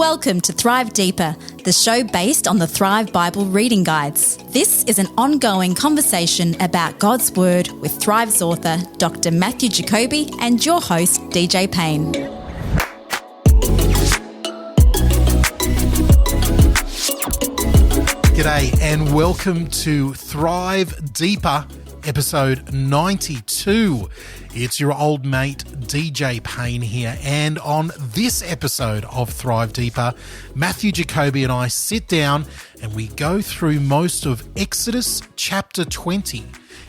Welcome to Thrive Deeper, the show based on the Thrive Bible reading guides. This is an ongoing conversation about God's Word with Thrive's author, Dr. Matthew Jacoby, and your host, DJ Payne. G'day and welcome to Thrive Deeper, episode 92. It's your old mate DJ Payne here, and on this episode of Thrive Deeper, Matthew Jacoby and I sit down and we go through most of Exodus chapter 20.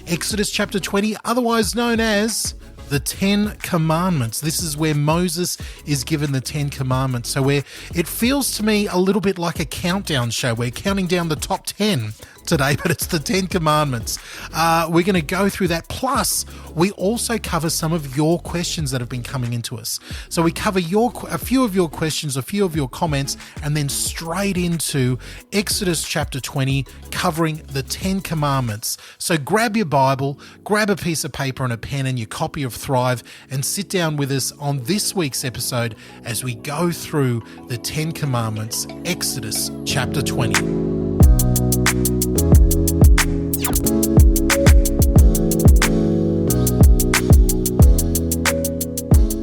Exodus chapter 20, otherwise known as the 10 Commandments. This is where Moses is given the 10 Commandments. So it feels to me a little bit like a countdown show. We're counting down the top 10 today, but it's the 10 Commandments. We're going to go through that. Plus, we also cover some of your questions that have been coming into us. So we cover a few of your questions, a few of your comments, and then straight into Exodus chapter 20, covering the 10 Commandments. So grab your Bible, grab a piece of paper and a pen and your copy of Thrive, and sit down with us on this week's episode as we go through the 10 Commandments, Exodus chapter 20.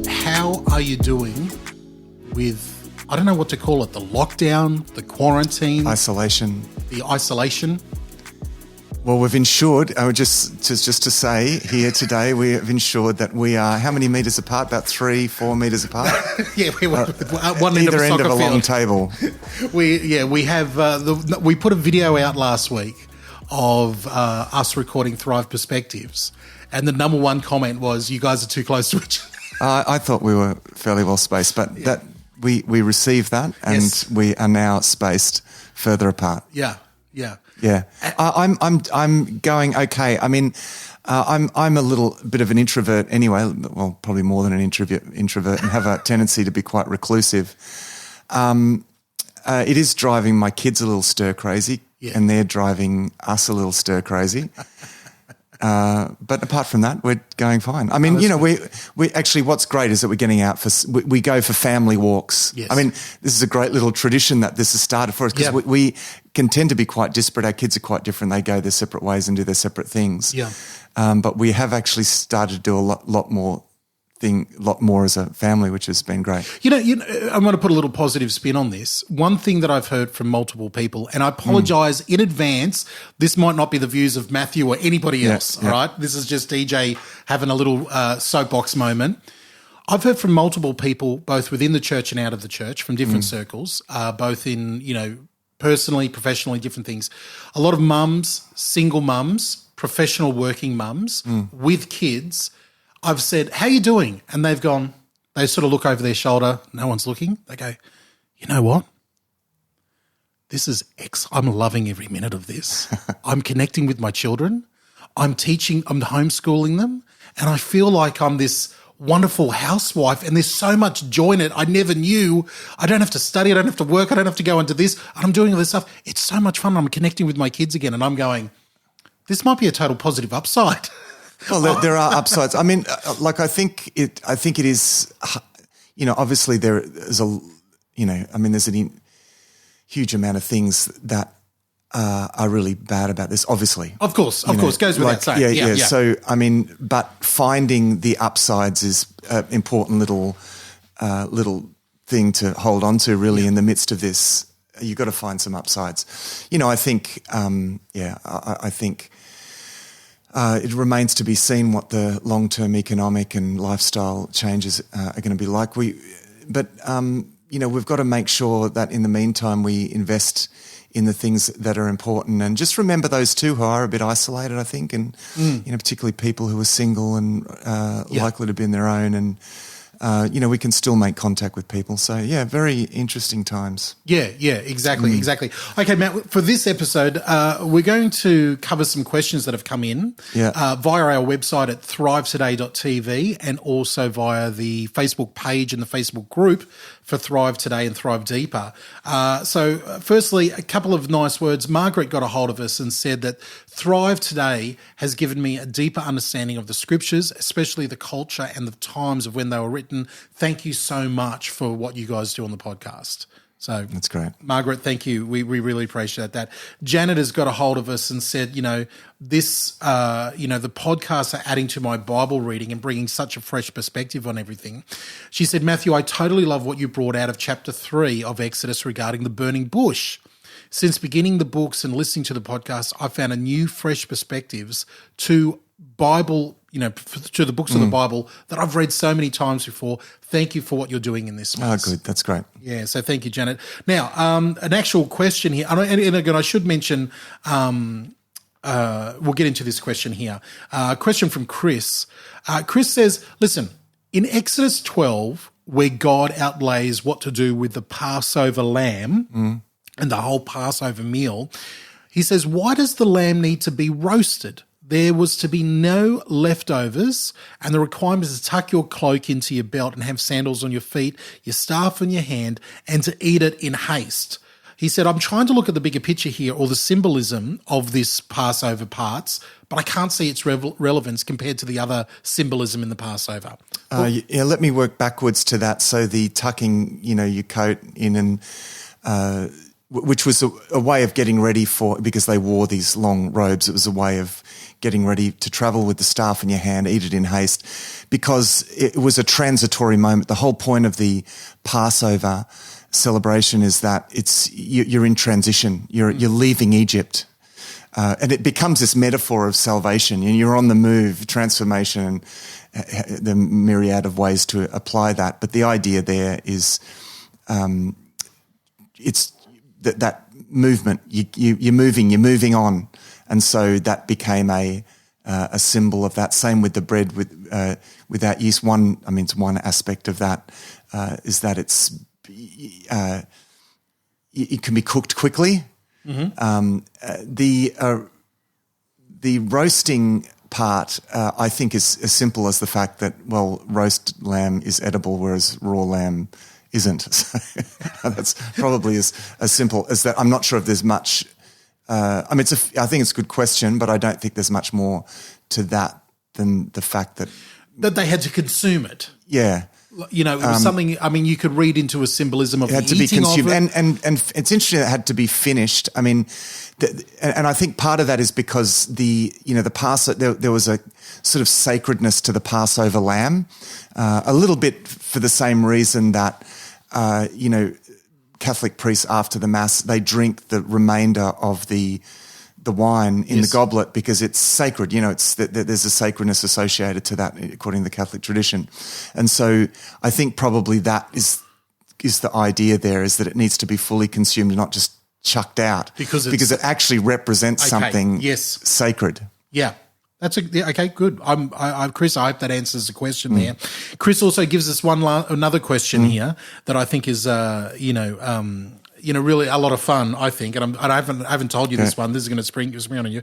How are you doing with, I don't know what to call it, the lockdown, the quarantine? Isolation. The isolation? Well, we've ensured, just to say here today, we have ensured that we are, how many metres apart? About 3-4 metres apart? Yeah, we were one either end of a long table. We have, we put a video out last week of us recording Thrive Perspectives, and the number one comment was, you guys are too close to each other. I thought we were fairly well spaced, but that we received that, and yes, we are now spaced further apart. Yeah. I'm going okay. I mean, I'm a little bit of an introvert anyway. Well, probably more than an introvert, and have a tendency to be quite reclusive. It is driving my kids a little stir crazy, and they're driving us a little stir crazy. But apart from that, we're going fine. I mean, we actually, what's great is that we're getting out we go for family walks. Yes. I mean, this is a great little tradition that this has started for us, because we can tend to be quite disparate. Our kids are quite different. They go their separate ways and do their separate things. Yeah. But we have actually started to do a lot more as a family, which has been great. You know, I'm going to put a little positive spin on this. One thing that I've heard from multiple people, and I apologise in advance, this might not be the views of Matthew or anybody else, all right? This is just DJ having a little soapbox moment. I've heard from multiple people, both within the church and out of the church, from different circles, both in, personally, professionally, different things. A lot of mums, single mums, professional working mums with kids. I've said, how you doing? And they've gone, they sort of look over their shoulder. No one's looking. They go, you know what? This is I'm loving every minute of this. I'm connecting with my children. I'm teaching, I'm homeschooling them. And I feel like I'm this wonderful housewife, and there's so much joy in it. I never knew. I don't have to study. I don't have to work. I don't have to go into this. And I'm doing all this stuff. It's so much fun. I'm connecting with my kids again. And I'm going, this might be a total positive upside. Well, there are upsides. I mean, I think it is, obviously there's there's a huge amount of things that are really bad about this, obviously. Of course, goes without saying. Yeah. So, I mean, but finding the upsides is an important little thing to hold on to, really, in the midst of this. You've got to find some upsides. I think, I think it remains to be seen what the long-term economic and lifestyle changes are going to be like. But we've got to make sure that in the meantime we invest in the things that are important, and just remember those too who are a bit isolated, I think, and particularly people who are single and likely to be on their own, and we can still make contact with people. So, very interesting times. Yeah, exactly. Okay, Matt, for this episode, we're going to cover some questions that have come in via our website at thrivetoday.tv, and also via the Facebook page and the Facebook group for Thrive Today and Thrive Deeper. So firstly, a couple of nice words. Margaret got a hold of us and said that Thrive Today has given me a deeper understanding of the scriptures, especially the culture and the times of when they were written. Thank you so much for what you guys do on the podcast. So that's great. Margaret, thank you. We really appreciate that. Janet has got a hold of us and said, this, the podcasts are adding to my Bible reading and bringing such a fresh perspective on everything. She said, Matthew, I totally love what you brought out of chapter 3 of Exodus regarding the burning bush. Since beginning the books and listening to the podcast, I found a new, fresh perspectives to Bible, to the books of the Bible that I've read so many times before. Thank you for what you're doing in this space. Oh, good. That's great. Yeah, so thank you, Janet. Now, an actual question here, and again, I should mention, we'll get into this question here. A question from Chris. Chris says, listen, in Exodus 12, where God outlays what to do with the Passover lamb and the whole Passover meal, he says, why does the lamb need to be roasted? There was to be no leftovers, and the requirement is to tuck your cloak into your belt and have sandals on your feet, your staff in your hand, and to eat it in haste. He said, I'm trying to look at the bigger picture here, or the symbolism of this Passover parts, but I can't see its relevance compared to the other symbolism in the Passover. Let me work backwards to that. So the tucking, your coat in and which was a way of getting ready because they wore these long robes, it was a way of getting ready to travel with the staff in your hand, eat it in haste, because it was a transitory moment. The whole point of the Passover celebration is that you're in transition. You're leaving Egypt, and it becomes this metaphor of salvation. And you're on the move, transformation, and the myriad of ways to apply that. But the idea there is, it's that movement. You're moving on. And so that became a symbol of that. Same with the bread without yeast. It's one aspect of that is that it can be cooked quickly. Mm-hmm. The roasting part, I think, is as simple as the fact that roast lamb is edible, whereas raw lamb isn't. So that's probably as simple as that. I'm not sure if there's much. I think it's a good question, but I don't think there's much more to that than the fact that they had to consume it. Yeah, it was something. You could read into a symbolism of it had the to be eating consumed, of it. and it's interesting. It had to be finished. And I think part of that is because the Passover there was a sort of sacredness to the Passover lamb, a little bit for the same reason that Catholic priests after the Mass, they drink the remainder of the wine in the goblet because it's sacred. There's a sacredness associated to that according to the Catholic tradition. And so I think probably that is the idea there, is that it needs to be fully consumed and not just chucked out because it actually represents something sacred. Yeah. Okay, good. Chris, I hope that answers the question there. Chris also gives us another question here that I think is, really a lot of fun, I think, and I haven't told you this one. This is going to spring on you.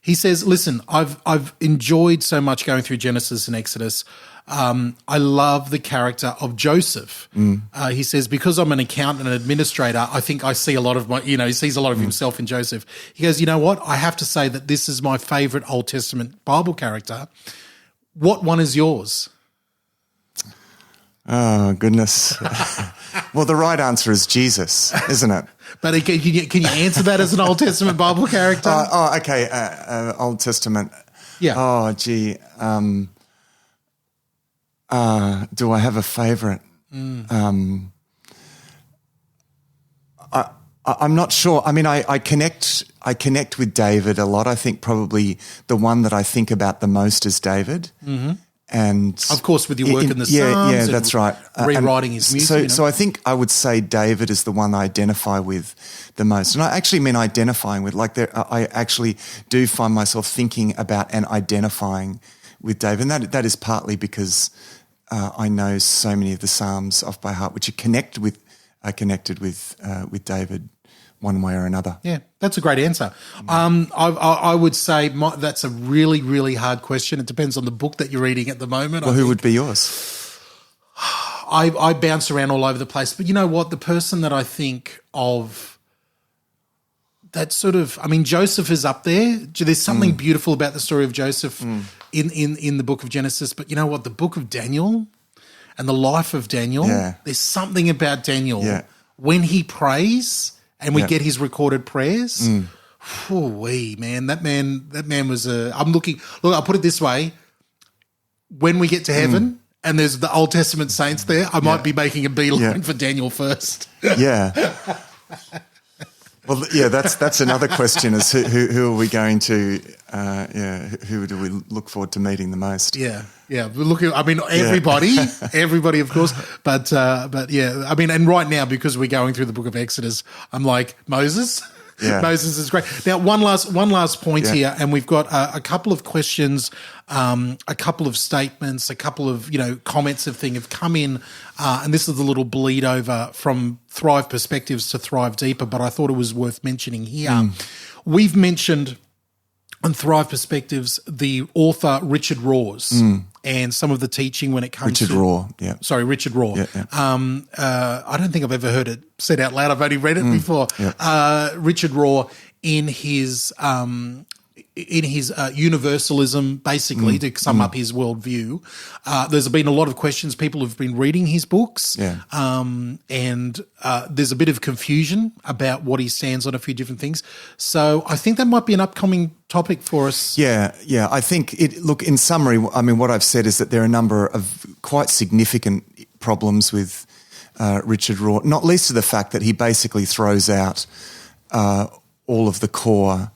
He says, listen, I've enjoyed so much going through Genesis and Exodus. I love the character of Joseph. He says, because I'm an accountant and administrator, I think I see a lot of he sees a lot of himself in Joseph. He goes, you know what? I have to say that this is my favorite Old Testament Bible character. What one is yours? Oh, goodness. Well, the right answer is Jesus, isn't it? But can you answer that as an Old Testament Bible character? Okay. Old Testament. Yeah. Oh, gee. Do I have a favourite? I'm not sure. I connect with David a lot. I think probably the one that I think about the most is David. Mm-hmm. And of course, with your work in the Psalms. Yeah, that's right. Rewriting his music. So I think I would say David is the one I identify with the most. And I actually mean identifying with, I actually do find myself thinking about and identifying with David. And that is partly because I know so many of the Psalms off by heart, which are connected with David one way or another. Yeah, that's a great answer. I would say that's a really, really hard question. It depends on the book that you're reading at the moment. Well, who would be yours? I bounce around all over the place. But you know what? The person that I think of that sort of, Joseph is up there. There's something beautiful about the story of Joseph in the book of Genesis. But you know what? The book of Daniel and the life of Daniel, there's something about Daniel when he prays and we Yeah. get his recorded prayers, man, that man was look, I'll put it this way. When we get to heaven and there's the Old Testament saints there, I might be making a beeline for Daniel first. Yeah. Well, yeah, that's another question: is who are we going to? Who do we look forward to meeting the most? Yeah. Look, I mean, everybody, of course, but yeah, I mean, and right now because we're going through the Book of Exodus, I'm like Moses. Yeah. Moses is great. Now, one last point here, and we've got a couple of questions, a couple of statements, a couple of comments have come in, and this is a little bleed over from Thrive Perspectives to Thrive Deeper, but I thought it was worth mentioning here. We've mentioned on Thrive Perspectives the author Richard Raw's and some of the teaching when it comes Richard Raw. Yeah. I don't think I've ever heard it said out loud. I've only read it before. Yeah. Richard Raw in his universalism, basically, to sum up his worldview. There's been a lot of questions. People have been reading his books, and there's a bit of confusion about what he stands on a few different things. So I think that might be an upcoming topic for us. Yeah. I think look, in summary, I mean, what I've said is that there are a number of quite significant problems with Richard Raw, not least to the fact that he basically throws out all of the core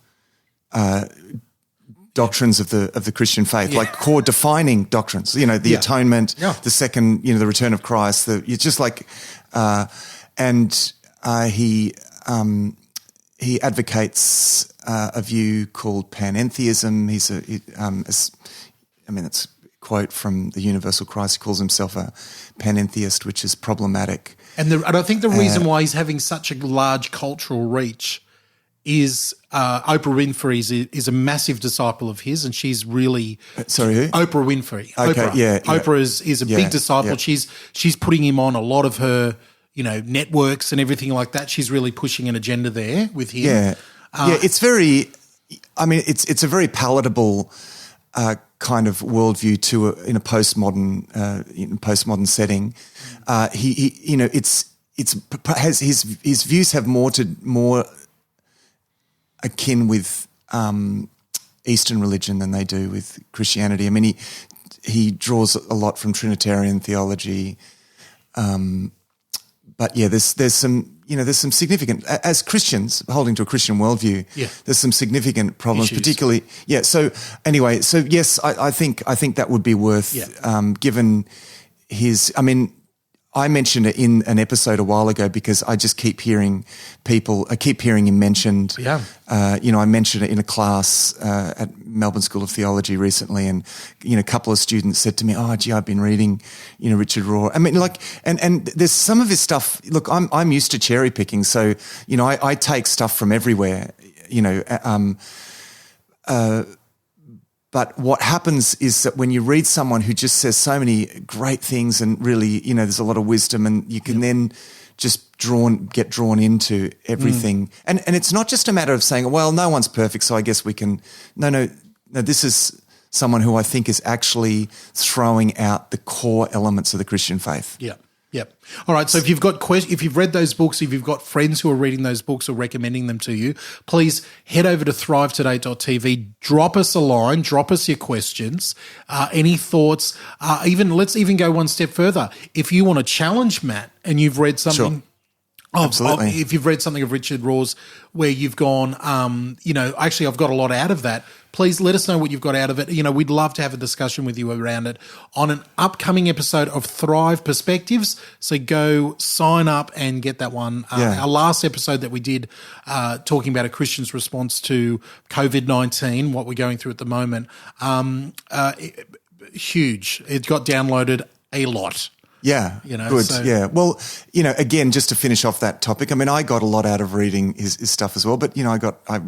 doctrines of the Christian faith, like core defining doctrines, the atonement, the second, the return of Christ, it's just like, he advocates a view called panentheism. It's a quote from the Universal Christ. He calls himself a panentheist, which is problematic. And I think the reason why he's having such a large cultural reach is Oprah Winfrey is a massive disciple of his, and she's really sorry, who? Oprah Winfrey. Okay, Oprah. Oprah is a big disciple. Yeah. She's putting him on a lot of her networks and everything like that. She's really pushing an agenda there with him. Yeah, it's very. I mean, it's a very palatable kind of worldview in a postmodern setting. His views have more akin with Eastern religion than they do with Christianity. I mean, he draws a lot from Trinitarian theology, but yeah, there's some significant, as Christians holding to a Christian worldview. Yeah. There's some significant problems, particularly. Yeah. So anyway, yes, I think that would be worth given his. I mean, I mentioned it in an episode a while ago because I just keep hearing him mentioned. Yeah. I mentioned it in a class at Melbourne School of Theology recently, and a couple of students said to me, "Oh, gee, I've been reading, Richard Raw." I mean, like, and there's some of his stuff. Look, I'm used to cherry picking, so I take stuff from everywhere. But what happens is that when you read someone who just says so many great things and really, there's a lot of wisdom, and you can then just get drawn into everything. And it's not just a matter of saying, well, no one's perfect, so I guess we can. No, this is someone who I think is actually throwing out the core elements of the Christian faith. Yeah. Yep. All right. So if you've read those books, if you've got friends who are reading those books or recommending them to you, please head over to thrivetoday.tv, drop us a line, drop us your questions, any thoughts, let's even go one step further. If you want to challenge Matt and you've read something. Sure. Absolutely. If you've read something of Richard Raw's where you've gone, actually I've got a lot out of that, please let us know what you've got out of it. We'd love to have a discussion with you around it on an upcoming episode of Thrive Perspectives. So go sign up and get that one. Our last episode that we did talking about a Christian's response to COVID-19, what we're going through at the moment, huge. It got downloaded a lot. Yeah, good. So. Yeah, well, again, just to finish off that topic, I mean, I got a lot out of reading his stuff as well. But I got a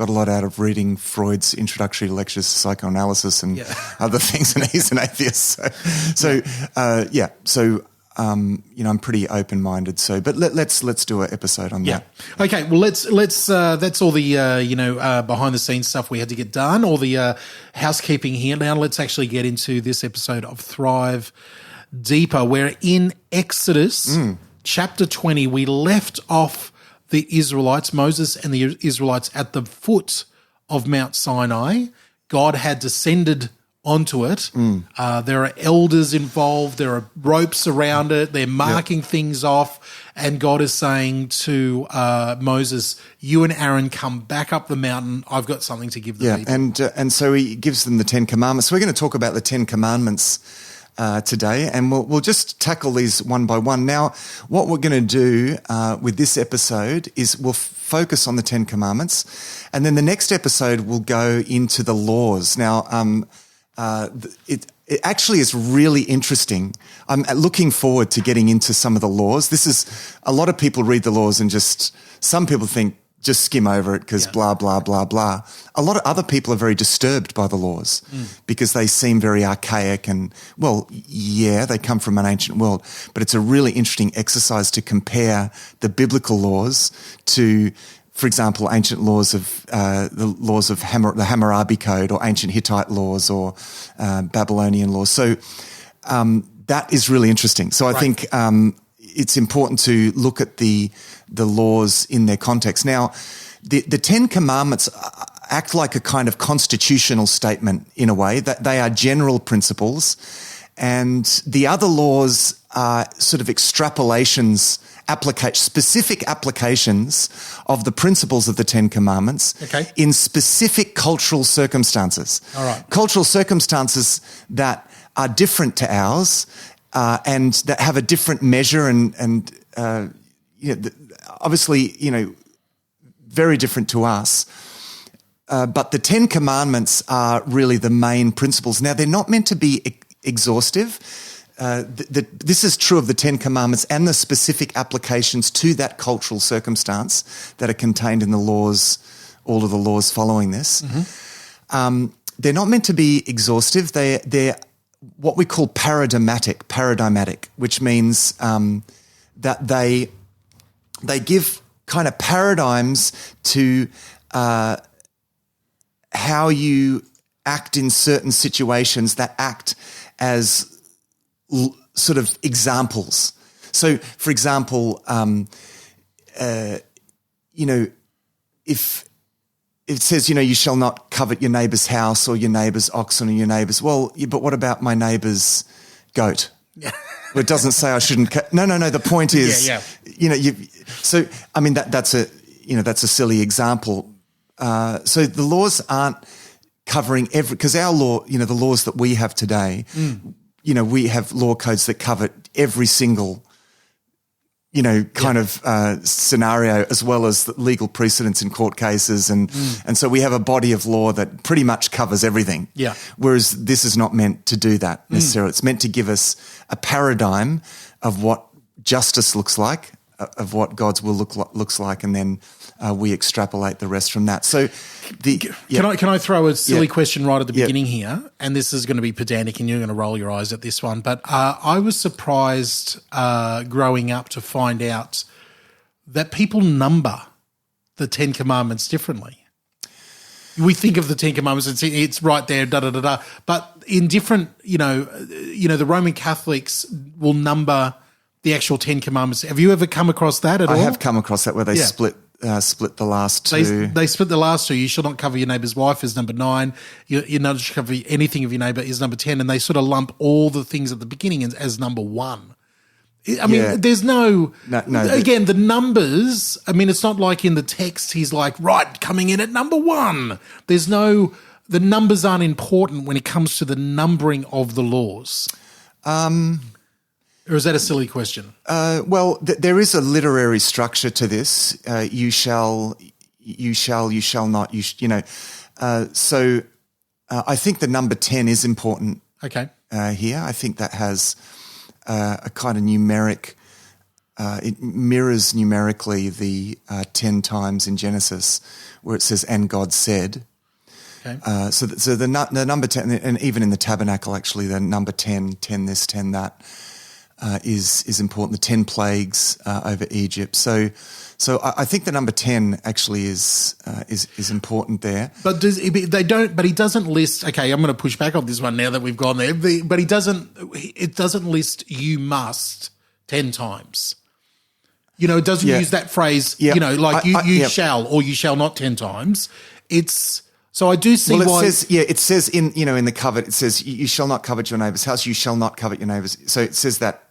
lot out of reading Freud's introductory lectures to psychoanalysis and other things, and he's an atheist. I'm pretty open-minded. So, but let's do an episode on that. Okay. Well, let's. That's all the behind-the-scenes stuff we had to get done. All the housekeeping here. Now let's actually get into this episode of Thrive Deeper. We're in Exodus chapter 20, we left off the Israelites, Moses and the Israelites, at the foot of Mount Sinai. God had descended onto it. There are elders involved. There are ropes around it. They're marking things off. And God is saying to Moses, you and Aaron come back up the mountain. I've got something to give the people. And so he gives them the 10 Commandments. We're going to talk about the 10 Commandments today, and we'll just tackle these one by one. Now, what we're going to do with this episode is we'll focus on the 10 Commandments, and then the next episode will go into the laws. Now, it actually is really interesting. I'm looking forward to getting into some of the laws. A lot of people read the laws and some people think just skim over it because blah, blah, blah, blah. A lot of other people are very disturbed by the laws because they seem very archaic and, they come from an ancient world. But it's a really interesting exercise to compare the biblical laws to, for example, ancient laws of the laws of the Hammurabi Code, or ancient Hittite laws, or Babylonian laws. So that is really interesting. So I think it's important to look at the laws in their context. Now, the 10 Commandments act like a kind of constitutional statement in a way, that they are general principles, and the other laws are sort of extrapolations, specific applications of the principles of the 10 Commandments in specific cultural circumstances. All right. Cultural circumstances that are different to ours and that have a different measure and obviously, very different to us. But the 10 Commandments are really the main principles. Now, they're not meant to be exhaustive. This is true of the 10 Commandments and the specific applications to that cultural circumstance that are contained in the laws, all of the laws following this. Mm-hmm. They're not meant to be exhaustive. They're what we call paradigmatic, which means that they give kind of paradigms to how you act in certain situations that act as sort of examples. So, for example, if it says, you shall not covet your neighbour's house or your neighbour's oxen or your neighbour's. Well, but what about my neighbour's goat? Yeah. Well, it doesn't say I shouldn't. No. The point is, so I mean that's a silly example. So the laws aren't covering because our law, the laws that we have today, we have law codes that cover every single, kind of scenario, as well as the legal precedents in court cases. And so we have a body of law that pretty much covers everything. Yeah. Whereas this is not meant to do that necessarily. It's meant to give us a paradigm of what justice looks like, of what God's will looks like, and then we extrapolate the rest from that. So, can I throw a silly question right at the beginning here? And this is going to be pedantic, and you're going to roll your eyes at this one. But I was surprised growing up to find out that people number the 10 Commandments differently. We think of the 10 Commandments, it's right there, da-da-da-da. But in different, the Roman Catholics will number the actual 10 Commandments. Have you ever come across that at all? I have come across that where they split the last two. They split the last two. You shall not cover your neighbour's wife is number 9. You're not to cover anything of your neighbour is number 10. And they sort of lump all the things at the beginning as number 1. I mean, there's no again, the numbers, I mean, it's not like in the text he's like, right, coming in at number 1. The numbers aren't important when it comes to the numbering of the laws. Or is that a silly question? There is a literary structure to this. You shall not. So I think the number 10 is important. Okay. Here, I think that has a kind of numeric. It mirrors numerically the 10 times in Genesis where it says, "And God said." Okay. So the number 10, and even in the tabernacle, actually, the number 10 this, 10 that. Is important. The 10 plagues over Egypt. So I think the number 10 actually is important there. But But he doesn't list. Okay, I'm going to push back on this one now that we've gone there. But he doesn't. It doesn't list "you must" 10 times. It doesn't use that phrase, Yeah. like you shall or you shall not 10 times. So I do see why. It says in the covet, it says you shall not covet your neighbour's house, you shall not covet your neighbour's. So it says that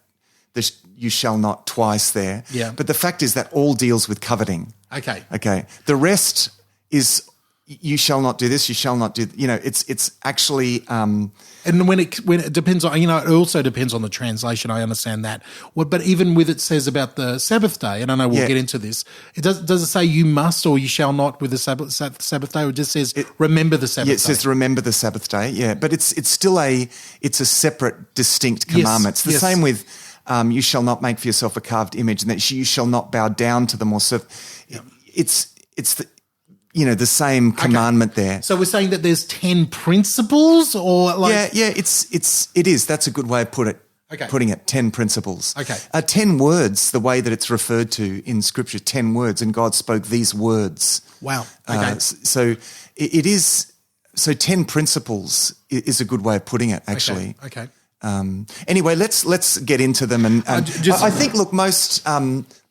you shall not twice there. Yeah. But the fact is that all deals with coveting. Okay. The rest is you shall not do this, you shall not do, it's actually. And when it depends on, it also depends on the translation. I understand that. But even with it says about the Sabbath day, and I know we'll get into this, does it say you must or you shall not with the Sabbath day, or it just says remember the Sabbath day? Yeah, it says remember the Sabbath day, yeah. But it's still it's a separate, distinct commandment. It's the same with you shall not make for yourself a carved image, and that you shall not bow down to them or serve. Yeah. It's the same commandment there. So we're saying that there's 10 principles, or like it is. That's a good way of putting it. 10 principles. Okay. 10 words, the way that it's referred to in Scripture, 10 words, and God spoke these words. Wow. Okay. So it is. So 10 principles is a good way of putting it, actually. Okay. Anyway, let's get into them, and I think. Look, most.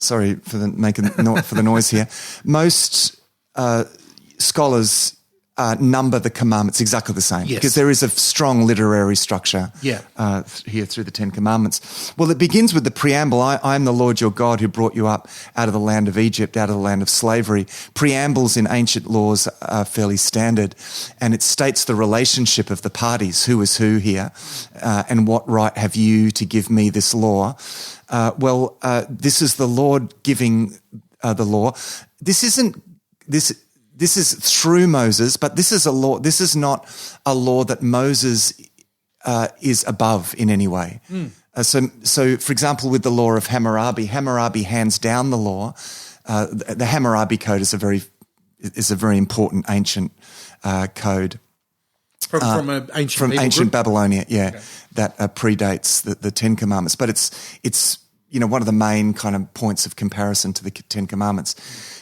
Sorry for the noise here. Most scholars number the commandments exactly the same because there is a strong literary structure here through the 10 Commandments. Well, it begins with the preamble, I am the Lord your God who brought you up out of the land of Egypt, out of the land of slavery. Preambles in ancient laws are fairly standard, and it states the relationship of the parties, who is who here, and what right have you to give me this law. This is the Lord giving the law. This is through Moses, but this is a law. This is not a law that Moses is above in any way. So, for example, with the law of Hammurabi hands down the law. The Hammurabi Code is a very important ancient code from ancient Babylonia. Yeah, that predates the 10 Commandments, but it's one of the main kind of points of comparison to the 10 Commandments.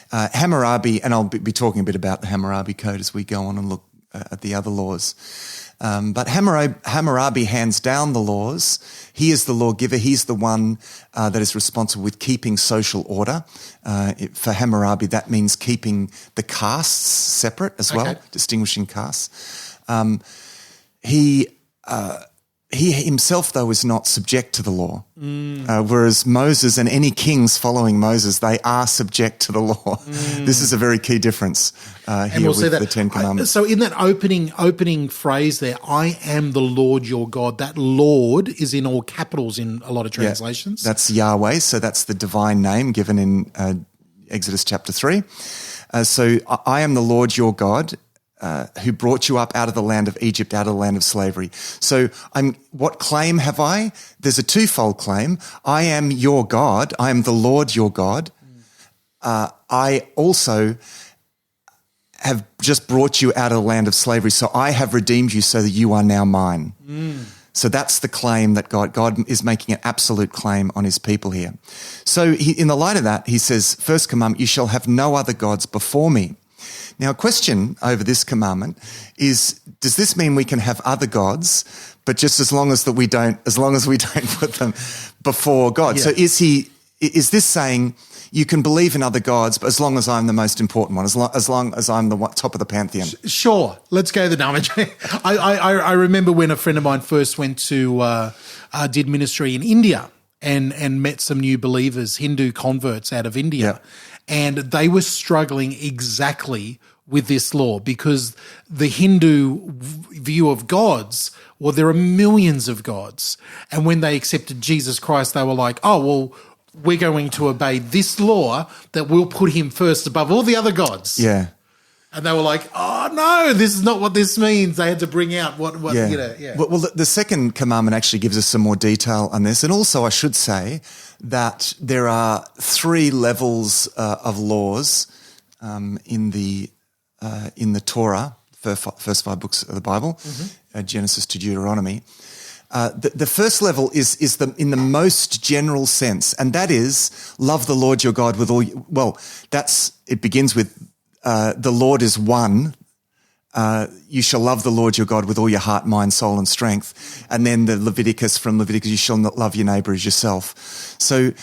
Hammurabi, and I'll be talking a bit about the Hammurabi Code as we go on and look at the other laws. But Hammurabi hands down the laws. He is the lawgiver. He's the one that is responsible with keeping social order. For Hammurabi, that means keeping the castes separate as well, distinguishing castes. He himself, though, is not subject to the law, whereas Moses and any kings following Moses, they are subject to the law. This is a very key difference here with the 10 Commandments. So in that opening phrase there, I am the Lord your God, that Lord is in all capitals in a lot of translations. Yeah, that's Yahweh, so that's the divine name given in Exodus chapter 3. So I am the Lord your God, who brought you up out of the land of Egypt, out of the land of slavery. So what claim have I? There's a twofold claim. I am your God. I am the Lord your God. I also have just brought you out of the land of slavery. So I have redeemed you so that you are now mine. So that's the claim that God is making an absolute claim on his people here. So in the light of that, he says, first commandment, you shall have no other gods before me. Now, a question over this commandment is: does this mean we can have other gods, but just as long as we don't put them before God? Yeah. So is this saying you can believe in other gods, but as long as I'm the most important one, as long as I'm the top of the pantheon? Sure, let's go the number. I remember when a friend of mine first went to did ministry in India and met some new believers, Hindu converts out of India. Yeah. And they were struggling exactly with this law because the Hindu view of gods, well, there are millions of gods. And when they accepted Jesus Christ, they were like, oh, well, we're going to obey this law that will put him first above all the other gods. Yeah. And they were like, oh, no, this is not what this means. They had to bring out what Yeah. Well, the second commandment actually gives us some more detail on this. And also I should say that there are 3 levels of laws in the Torah, first 5 books of the Bible, Genesis to Deuteronomy. The first level is in the most general sense, and that is love the Lord your God with all. It begins with the Lord is one. you shall love the Lord your God with all your heart, mind, soul, and strength. And then the Leviticus, you shall not love your neighbor as yourself. So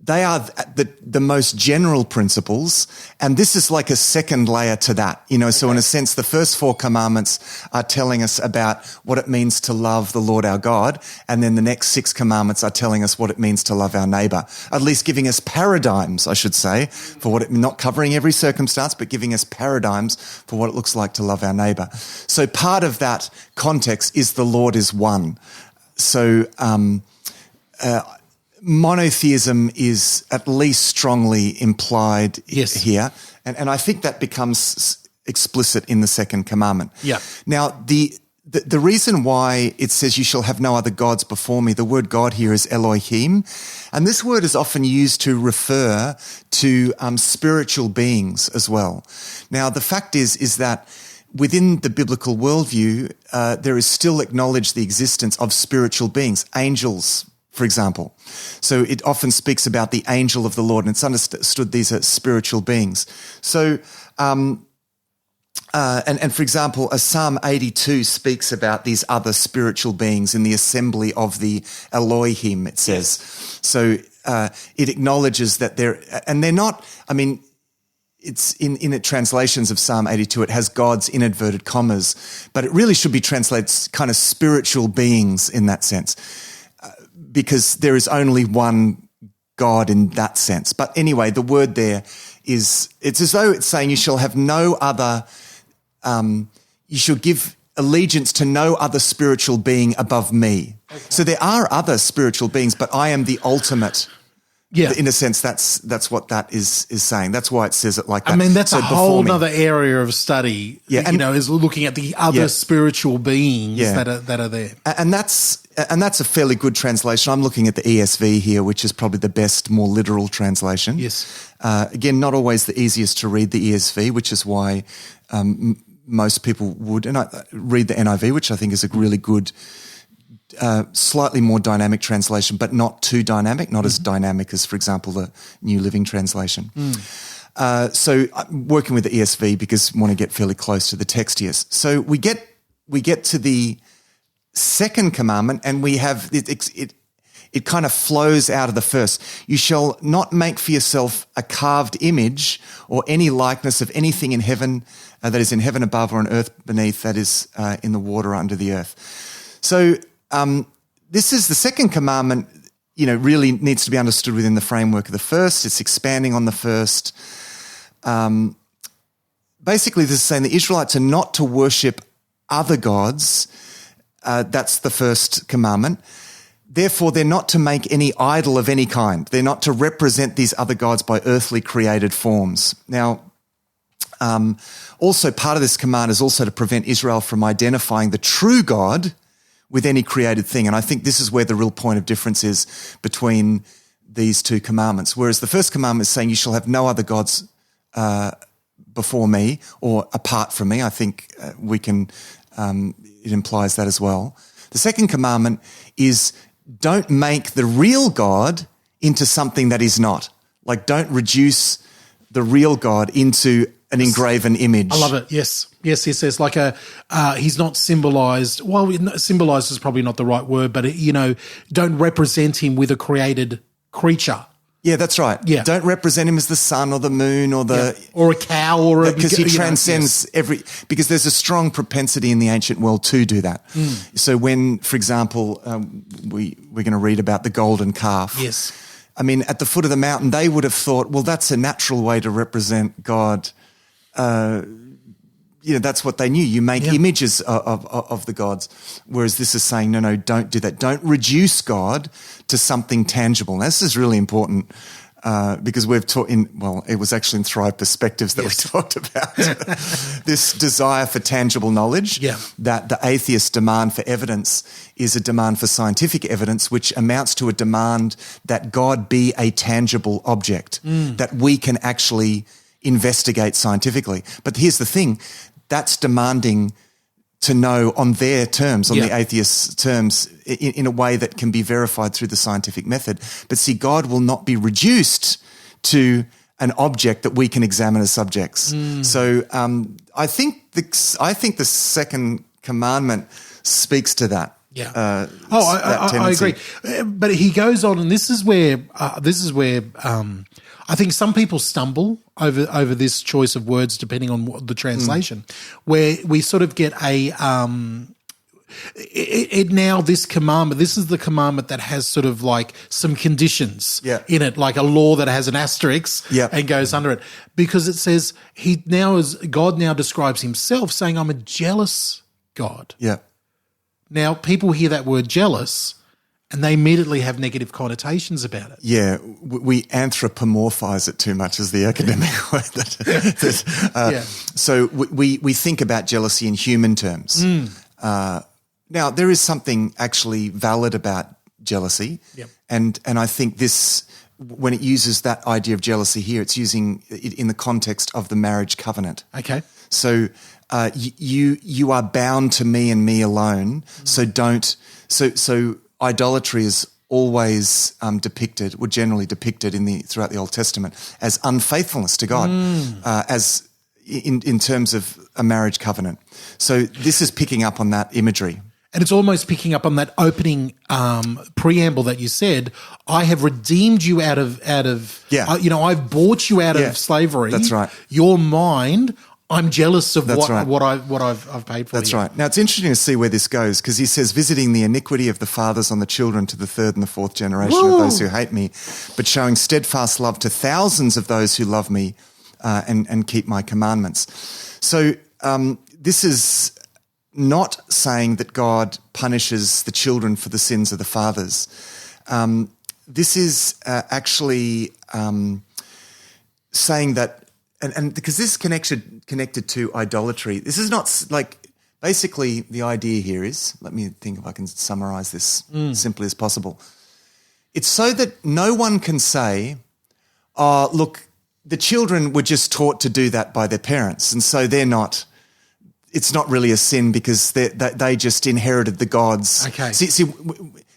they are the most general principles. And this is like a second layer to that, So in a sense, the first 4 commandments are telling us about what it means to love the Lord our God. And then the next 6 commandments are telling us what it means to love our neighbor, at least giving us paradigms, I should say, for what not covering every circumstance, but giving us paradigms for what it looks like to love our neighbor. So part of that context is the Lord is one. So monotheism is at least strongly implied here. And I think that becomes explicit in the second commandment. Yeah. Now, the reason why it says you shall have no other gods before me, the word God here is Elohim. And this word is often used to refer to spiritual beings as well. Now, the fact is that within the biblical worldview, there is still acknowledged the existence of spiritual beings, angels, for example. So it often speaks about the angel of the Lord, and it's understood these are spiritual beings. So, and for example, Psalm 82 speaks about these other spiritual beings in the assembly of the Elohim, it says. Yes. So it acknowledges that they're not, it's in the translations of Psalm 82, it has God's in inverted commas, but it really should be translated kind of spiritual beings in that sense, because there is only one God in that sense. But anyway, the word there it's as though it's saying you shall have no other, you shall give allegiance to no other spiritual being above me. Okay. So there are other spiritual beings, but I am the ultimate. Yeah. In a sense, that's what that is saying. That's why it says it like that. That's a whole other area of study, is looking at the other spiritual beings that are there. And that's a fairly good translation. I'm looking at the ESV here, which is probably the best, more literal translation. Yes. Again, not always the easiest to read the ESV, which is why most people would read the NIV, which I think is a really good, slightly more dynamic translation, but not too dynamic, not as dynamic as, for example, the New Living Translation. So I'm working with the ESV because I want to get fairly close to the text here. So we get to the second commandment, and we have it kind of flows out of the first. You shall not make for yourself a carved image or any likeness of anything in heaven that is in heaven above or on earth beneath, that is in the water under the earth. So this is the second commandment, really needs to be understood within the framework of the first. It's expanding on the first. Basically, this is saying the Israelites are not to worship other gods. That's the first commandment. Therefore, they're not to make any idol of any kind. They're not to represent these other gods by earthly created forms. Now, also part of this command is also to prevent Israel from identifying the true God with any created thing. And I think this is where the real point of difference is between these two commandments. Whereas the first commandment is saying you shall have no other gods before me or apart from me. I think it implies that as well. The second commandment is don't make the real God into something that is not. Like, don't reduce the real God into an engraven image. I love it. Yes. There's like he's not symbolized. Well, symbolized is probably not the right word, but don't represent him with a created creature. Yeah, that's right. Yeah. Don't represent him as the sun or the moon or or a cow or because he transcends because there's a strong propensity in the ancient world to do that. So when, for example, we're going to read about the golden calf. Yes. I mean, at the foot of the mountain, they would have thought, well, that's a natural way to represent God. That's what they knew. You make images of the gods. Whereas this is saying, no, don't do that. Don't reduce God to something tangible. Now, this is really important because we've taught it was actually in Thrive Perspectives that we talked about this desire for tangible knowledge, that the atheist demand for evidence is a demand for scientific evidence, which amounts to a demand that God be a tangible object that we can actually investigate scientifically. But here's the thing, that's demanding to know on their terms, on the atheist's terms, in a way that can be verified through the scientific method. But see, God will not be reduced to an object that we can examine as subjects. So I think the second commandment speaks to that. Yeah. I agree. But he goes on, and this is where I think some people stumble over this choice of words depending on the translation, where we sort of get a this commandment. This is the commandment that has sort of like some conditions in it, like a law that has an asterisk and goes under it, because it says God now describes himself saying, "I'm a jealous God." Yeah. Now, people hear that word jealous and they immediately have negative connotations about it. Yeah, we anthropomorphize it too much as the academic word. So we think about jealousy in human terms. Now, there is something actually valid about jealousy, and I think this, when it uses that idea of jealousy here, it's using it in the context of the marriage covenant. Okay. So you are bound to me and me alone. So don't. So idolatry is always generally depicted throughout the Old Testament as unfaithfulness to God, as in terms of a marriage covenant. So this is picking up on that imagery. And it's almost picking up on that opening preamble that you said, I have redeemed you out of I've bought you out of slavery. That's right. You're mine. I'm jealous of what I've paid for. That's right. Now, it's interesting to see where this goes, because he says, visiting the iniquity of the fathers on the children to the third and the fourth generation of those who hate me, but showing steadfast love to thousands of those who love me and keep my commandments. So this is not saying that God punishes the children for the sins of the fathers. This is actually saying that, and because this is connected to idolatry, this is not like, basically the idea here is, let me think if I can summarize this simply as possible. It's so that no one can say, oh, look, the children were just taught to do that by their parents, and so it's not really a sin because they just inherited the gods. Okay. See,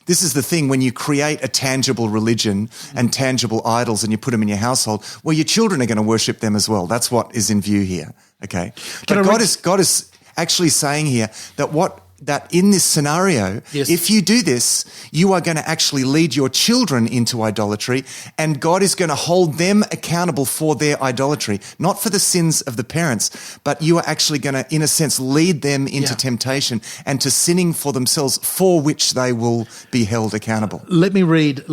this is the thing, when you create a tangible religion and tangible idols and you put them in your household, well, your children are going to worship them as well. That's what is in view here, okay? But God is actually saying here that in this scenario, if you do this, you are going to actually lead your children into idolatry, and God is going to hold them accountable for their idolatry, not for the sins of the parents, but you are actually going to, in a sense, lead them into temptation and to sinning for themselves, for which they will be held accountable. Let me read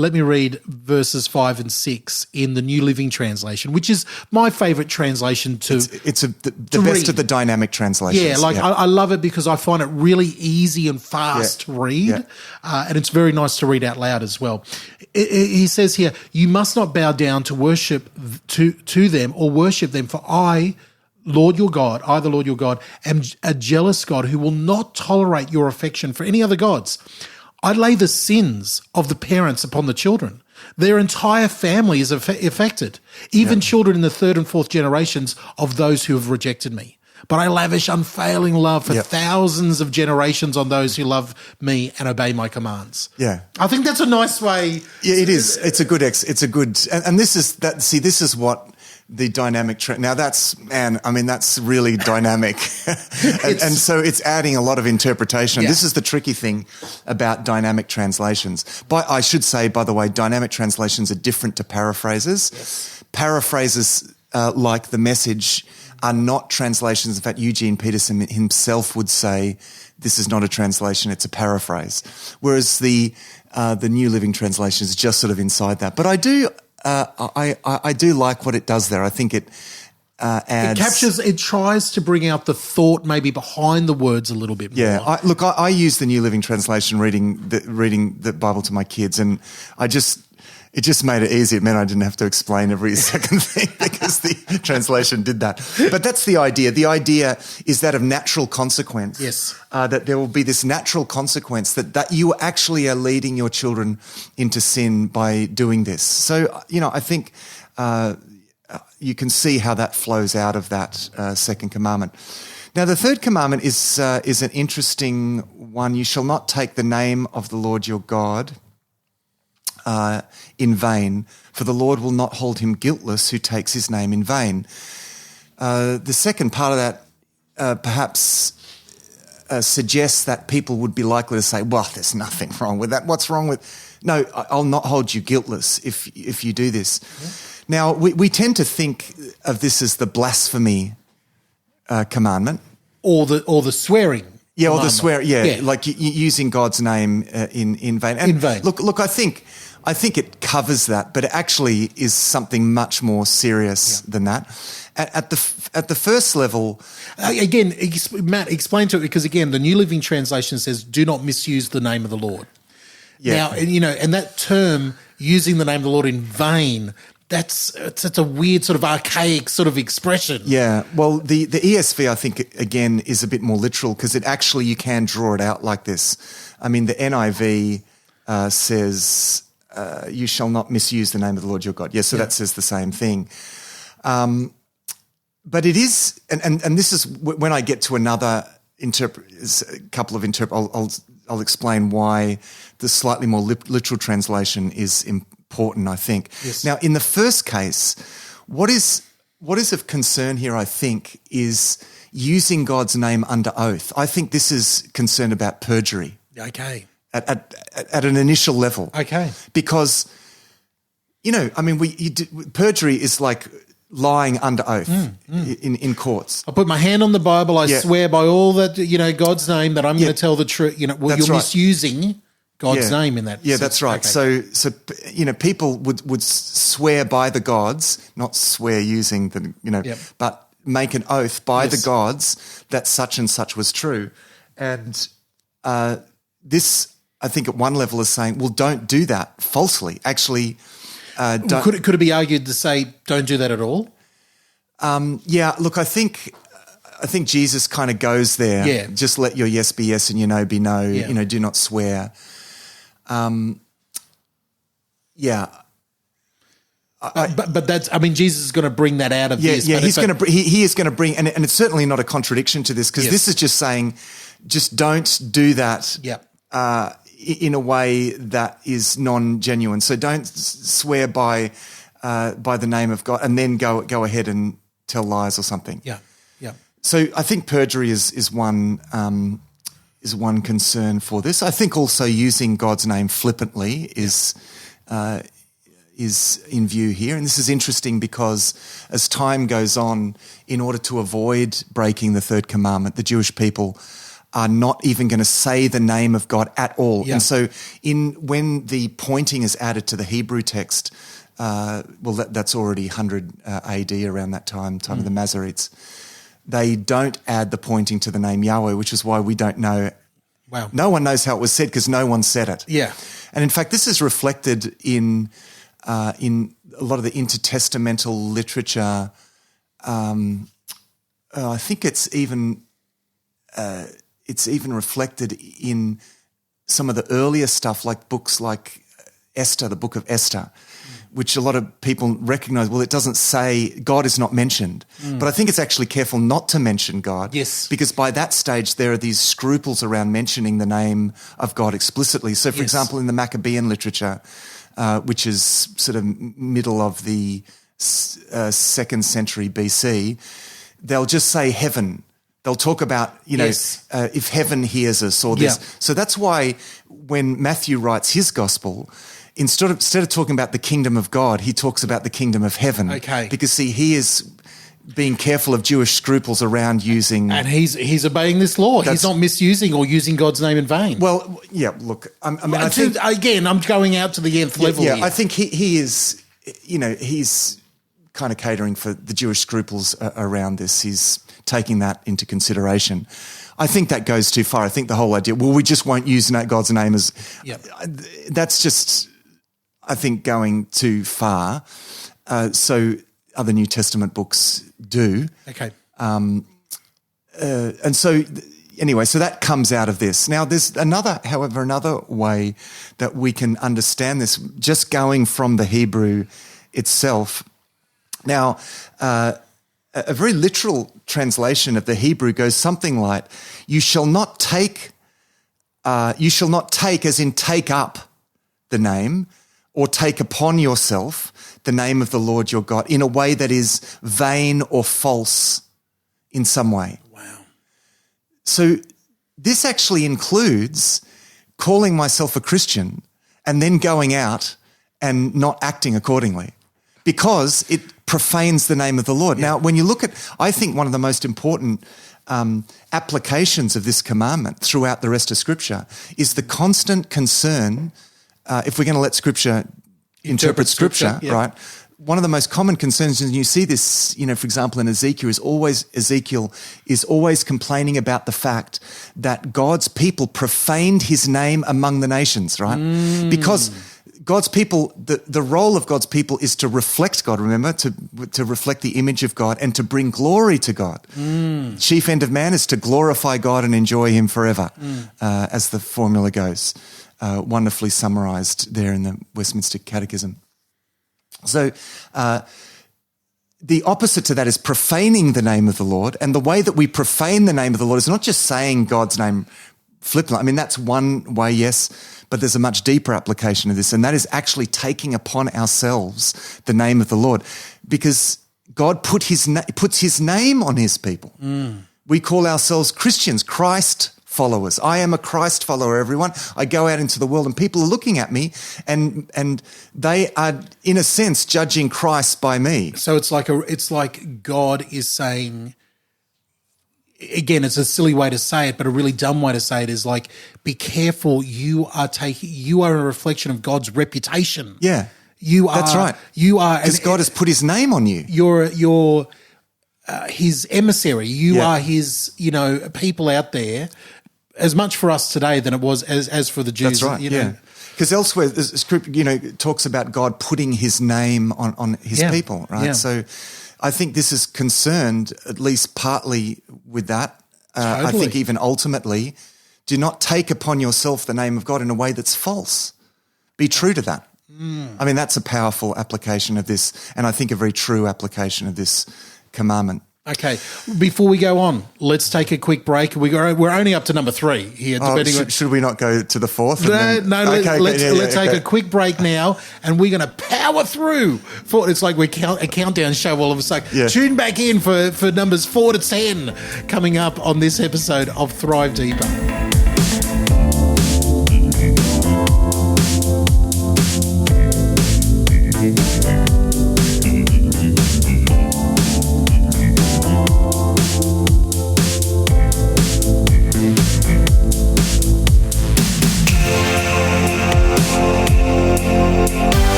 verses 5 and 6 in the New Living Translation, which is my favourite translation to It's the best of the dynamic translations. I love it because I find it really easy and fast to read, and it's very nice to read out loud as well. He says here, you must not bow down to worship to them or worship them, for I, the Lord your God, am a jealous God who will not tolerate your affection for any other gods. I lay the sins of the parents upon the children. Their entire family is affected, even children in the third and fourth generations of those who have rejected me. But I lavish unfailing love for thousands of generations on those who love me and obey my commands. Yeah. I think that's a nice way. Yeah, it is. It's a good, and this is that. See, this is what the dynamic now that's really dynamic. and so it's adding a lot of interpretation. This is the tricky thing about dynamic translations. I should say, by the way, dynamic translations are different to paraphrases. Paraphrases like the Message are not translations. In fact, Eugene Peterson himself would say this is not a translation, it's a paraphrase. Whereas the New Living Translation is just sort of inside that. But I do like what it does there. I think it adds... It tries to bring out the thought maybe behind the words a little bit more. Yeah, I use the New Living Translation reading the Bible to my kids, and it just made it easy. It meant I didn't have to explain every second thing because the translation did that. But that's the idea. The idea is that of natural consequence. Yes. That there will be this natural consequence that you actually are leading your children into sin by doing this. So, I think you can see how that flows out of that second commandment. Now, the third commandment is an interesting one. You shall not take the name of the Lord your God in vain, for the Lord will not hold him guiltless who takes his name in vain. The second part of that perhaps suggests that people would be likely to say, well, there's nothing wrong with that. What's wrong with... No, I'll not hold you guiltless if you do this. Yeah. Now, we tend to think of this as the blasphemy commandment. Or the swearing. Yeah, or the swearing, like using God's name in vain. And in vain. Look, I think it covers that, but it actually is something much more serious than that. At the first level, again, Matt, explain to it, because again, the New Living Translation says, "Do not misuse the name of the Lord." Yeah. Now, and that term, using the name of the Lord in vain, it's a weird sort of archaic sort of expression. Yeah. Well, the ESV, I think, again, is a bit more literal, because you can draw it out like this. I mean, the NIV says, "You shall not misuse the name of the Lord your God." Yeah, so that says the same thing. But it is, and this is when I get to another I'll explain why the slightly more literal translation is important, I think. Yes. Now, in the first case, what is of concern here, I think, is using God's name under oath. I think this is concerned about perjury. Okay. At an initial level. Okay. Because, perjury is like lying under oath in courts. I put my hand on the Bible. I swear by all that, God's name, that I'm going to tell the truth. You're right. misusing God's name in that. Yeah, sense. that's right. Okay. So people would swear by the gods, not swear using the, but make an oath by the gods that such and such was true. And this, I think, at one level is saying, well, don't do that falsely. Actually, could it be argued to say don't do that at all? Look, I think Jesus kind of goes there. Yeah. Just let your yes be yes and your no be no. Yeah. Do not swear. But that's, Jesus is going to bring that out of this. Yeah, he is going to bring, and it's certainly not a contradiction to this, because this is just saying, just don't do that. Yeah. In a way that is non-genuine. So don't swear by the name of God and then go ahead and tell lies or something. Yeah, yeah. So I think perjury is one concern for this. I think also using God's name flippantly is in view here. And this is interesting because as time goes on, in order to avoid breaking the third commandment, the Jewish people are not even going to say the name of God at all. Yeah. And so when the pointing is added to the Hebrew text, that's already 100 AD, around that time of the Masoretes, they don't add the pointing to the name Yahweh, which is why we don't know. Wow. No one knows how it was said, because no one said it. Yeah. And in fact, this is reflected in a lot of the intertestamental literature. I think it's even reflected in some of the earlier stuff, like books like Esther, the Book of Esther, which a lot of people recognize. Well, it doesn't say God is not mentioned, but I think it's actually careful not to mention God. Yes. Because by that stage, there are these scruples around mentioning the name of God explicitly. So, for example, in the Maccabean literature, which is sort of middle of the 2nd century BC, they'll just say heaven. They'll talk about, if heaven hears us or this. Yeah. So that's why when Matthew writes his gospel, instead of talking about the kingdom of God, he talks about the kingdom of heaven. Okay. Because, see, he is being careful of Jewish scruples around using... And he's obeying this law. He's not misusing or using God's name in vain. Well, yeah, look, I think... Again, I'm going out to the nth level here. I think he is, he's kind of catering for the Jewish scruples around this. He's taking that into consideration. I think that goes too far. I think the whole idea, well, we just won't use God's name as... Yep. That's just, I think, going too far. So other New Testament books do. Okay. And so anyway, so that comes out of this. Now, there's another way that we can understand this, just going from the Hebrew itself. Now, a very literal translation of the Hebrew goes something like, you shall not take as in take up the name, or take upon yourself the name of the Lord your God in a way that is vain or false in some way. Wow. So this actually includes calling myself a Christian and then going out and not acting accordingly because it profanes the name of the Lord. Now, when you look at, I think one of the most important applications of this commandment throughout the rest of Scripture is the constant concern, if we're going to let Scripture interpret Scripture, right? One of the most common concerns, and you see this, for example, in Ezekiel is always complaining about the fact that God's people profaned his name among the nations, right? Because God's people, the role of God's people is to reflect God, remember, to reflect the image of God and to bring glory to God. Chief end of man is to glorify God and enjoy him forever, as the formula goes, wonderfully summarized there in the Westminster Catechism. So the opposite to that is profaning the name of the Lord, and the way that we profane the name of the Lord is not just saying God's name flippantly. I mean, that's one way, yes, but there's a much deeper application of this, and that is actually taking upon ourselves the name of the Lord, because God puts his name on his people. We call ourselves Christians, Christ followers. I am a Christ follower, everyone. I go out into the world and people are looking at me and they are, in a sense, judging Christ by me. So it's like God is saying, again, it's a silly way to say it, but a really dumb way to say it is like, be careful, you are a reflection of God's reputation. Yeah. That's right. You are, because God has put his name on you. You're his emissary. You are his, people out there, as much for us today than it was as for the Jews. That's right, Because elsewhere, the script, talks about God putting his name on his people, right? Yeah. So I think this is concerned, at least partly, with that. Totally. I think even ultimately, do not take upon yourself the name of God in a way that's false. Be true to that. I mean, that's a powerful application of this, and I think a very true application of this commandment. Okay, before we go on, let's take a quick break. We're only up to number 3 here. Should we not go to the 4th? Let's take a quick break now, and we're going to power through. It's like a countdown show all of a sudden. Yeah. Tune back in for numbers 4 to 10 coming up on this episode of Thrive Deeper.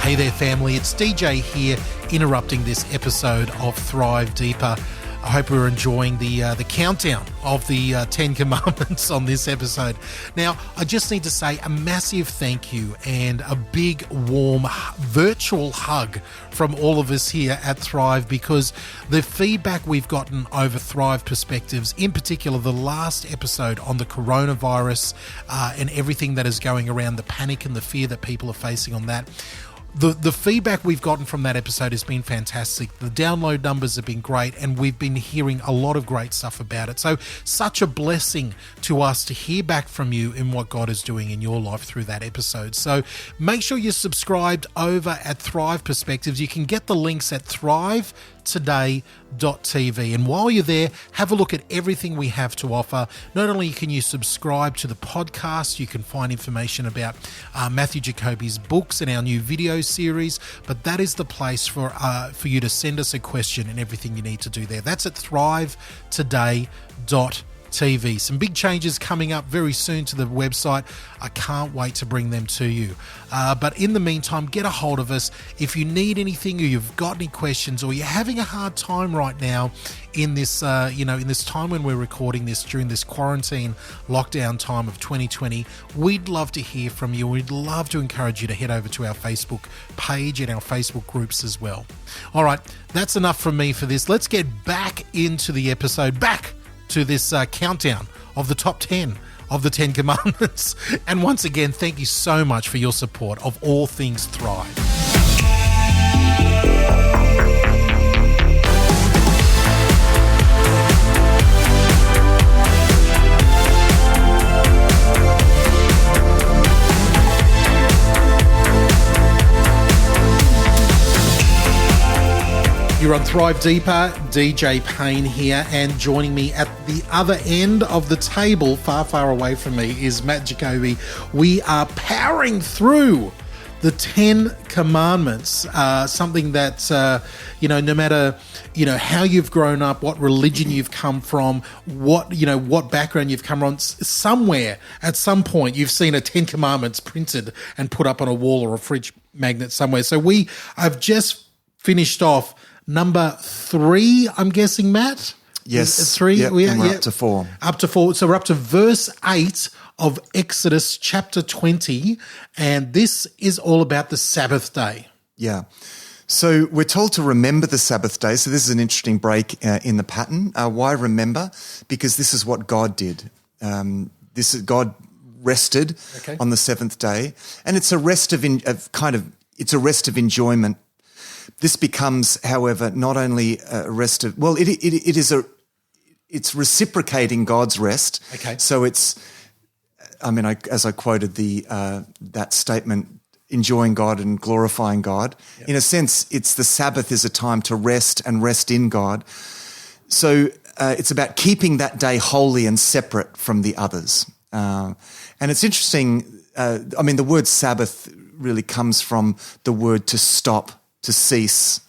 Hey there, family. It's DJ here, interrupting this episode of Thrive Deeper. I hope we're enjoying the countdown of the 10 Commandments on this episode. Now, I just need to say a massive thank you and a big, warm, virtual hug from all of us here at Thrive, because the feedback we've gotten over Thrive Perspectives, in particular the last episode on the coronavirus and everything that is going around, the panic and the fear that people are facing on that, The feedback we've gotten from that episode has been fantastic. The download numbers have been great, and we've been hearing a lot of great stuff about it. So such a blessing to us to hear back from you in what God is doing in your life through that episode. So make sure you're subscribed over at Thrive Perspectives. You can get the links at thrivetoday.tv. And while you're there, have a look at everything we have to offer. Not only can you subscribe to the podcast, you can find information about Matthew Jacoby's books and our new video series, but that is the place for you to send us a question and everything you need to do there. That's at thrivetoday.tv. Some big changes coming up very soon to the website. I can't wait to bring them to you. But in the meantime, get a hold of us. If you need anything, or you've got any questions, or you're having a hard time right now in this, in this time when we're recording this during this quarantine lockdown time of 2020, we'd love to hear from you. We'd love to encourage you to head over to our Facebook page and our Facebook groups as well. All right, that's enough from me for this. Let's get back into the episode, back to this countdown of the top 10 of the 10 Commandments. And once again, thank you so much for your support of all things Thrive. You're on Thrive Deeper, DJ Payne here, and joining me at the other end of the table, far, far away from me, is Matt Jacoby. We are powering through the 10 Commandments, something that, no matter, how you've grown up, what religion you've come from, what background you've come from, somewhere at some point you've seen a 10 Commandments printed and put up on a wall or a fridge magnet somewhere. So I've just finished off number 3, I'm guessing, Matt? Yes. It's 3? Yep, and we're up to 4. Up to 4. So we're up to verse 8 of Exodus chapter 20, and this is all about the Sabbath day. Yeah. So we're told to remember the Sabbath day. So this is an interesting break in the pattern. Why remember? Because this is what God did. God rested on the 7th day, and it's a rest of enjoyment. This becomes, however, not only a rest of, it's reciprocating God's rest. Okay. So as I quoted that statement, enjoying God and glorifying God. Yep. In a sense, it's the Sabbath is a time to rest and rest in God. So it's about keeping that day holy and separate from the others. And it's interesting, the word Sabbath really comes from the word to stop, to cease.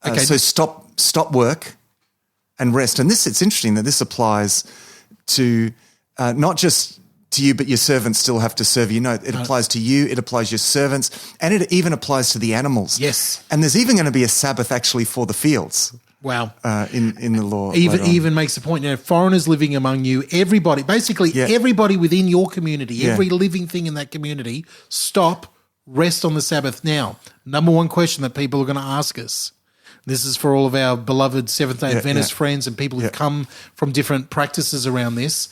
So stop work and rest. And it's interesting that this applies to not just to you, but your servants still have to serve you. No, it applies to you, it applies to your servants, and it even applies to the animals. Yes. And there's even going to be a Sabbath actually for the fields. Wow. In the law. Even makes the point, foreigners living among you, everybody, basically everybody within your community, every living thing in that community, stop, rest on the Sabbath. Now, number one question that people are going to ask us, this is for all of our beloved Seventh-day Adventist friends and people who come from different practices around this.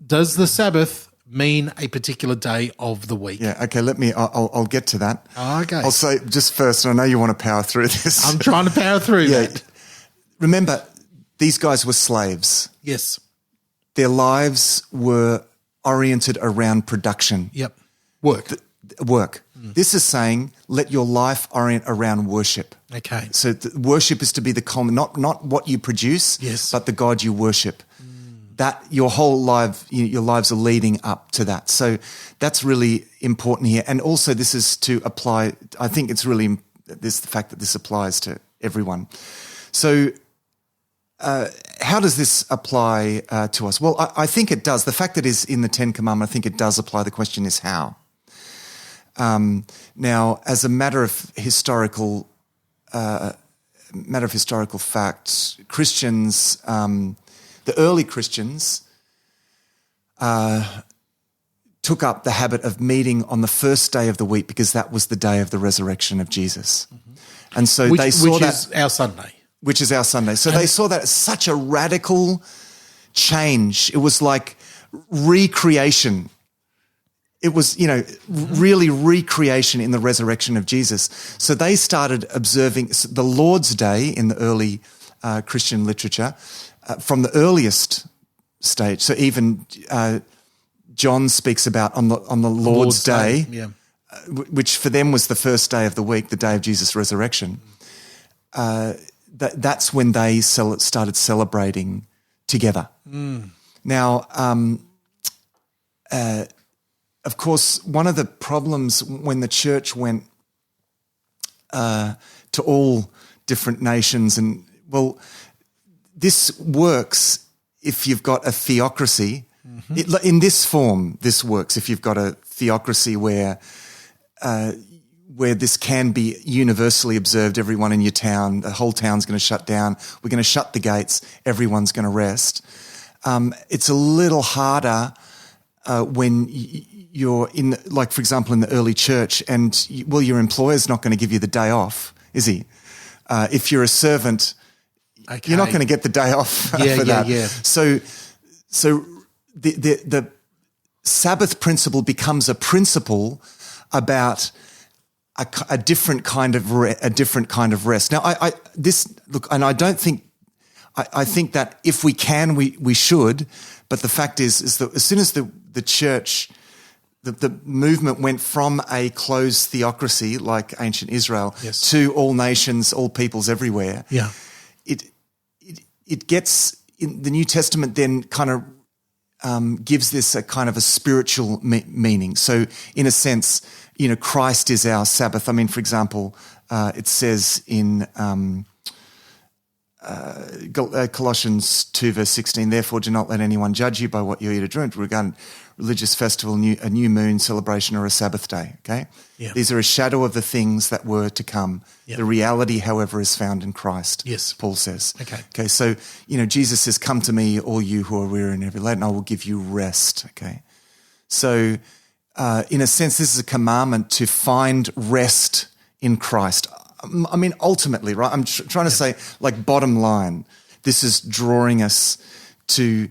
Does the Sabbath mean a particular day of the week? Yeah, okay, I'll get to that. Okay. I'll say just first, and I know you want to power through this. I'm trying to power through that. Remember, these guys were slaves. Yes. Their lives were oriented around production. Yep. Work. This is saying let your life orient around worship. Okay. So worship is to be the common, not what you produce, but the God you worship. That your whole life, your lives are leading up to that. So that's really important here. And also this is to apply, I think it's really the fact that this applies to everyone. So how does this apply to us? Well, I think it does. The fact that it's in the 10 Commandments, I think it does apply. The question is how. Now, as a matter of historical fact, Christians, the early Christians took up the habit of meeting on the first day of the week because that was the day of the resurrection of Jesus. Mm-hmm. And so they saw that... Which is our Sunday. Which is our Sunday. So they saw that as such a radical change. It was like recreation. It was, really recreation in the resurrection of Jesus. So they started observing the Lord's Day in the early Christian literature from the earliest stage. So even John speaks about on the Lord's Day, which for them was the first day of the week, the day of Jesus' resurrection. That's when they started celebrating together. Mm. Now, of course, one of the problems when the church went to all different nations, this works if you've got a theocracy. Mm-hmm. In this form, this works if you've got a theocracy where this can be universally observed. Everyone in your town, the whole town's going to shut down. We're going to shut the gates. Everyone's going to rest. It's a little harder when you're in, for example, in the early church, and your employer's not going to give you the day off, is he? If you're a servant, you're not going to get the day off for that. Yeah. So the Sabbath principle becomes a principle about a different kind of rest. Now, I don't think. I think that if we can, we should. But the fact is that as soon as the church the movement went from a closed theocracy like ancient Israel Yes. to all nations, all peoples everywhere. Yeah. It gets in the New Testament then kind of gives this a kind of a spiritual meaning. So in a sense, Christ is our Sabbath. I mean, for example, it says in Colossians 2 verse 16, therefore do not let anyone judge you by what you eat or drink regarding religious festival, a new moon celebration or a Sabbath day, okay? Yeah. These are a shadow of the things that were to come. Yeah. The reality, however, is found in Christ, Yes. Paul says. Okay. So, Jesus says, come to me, all you who are weary and heavy laden, and I will give you rest, okay? So, in a sense, this is a commandment to find rest in Christ. I mean, ultimately, right? I'm trying to say, like, bottom line, this is drawing us to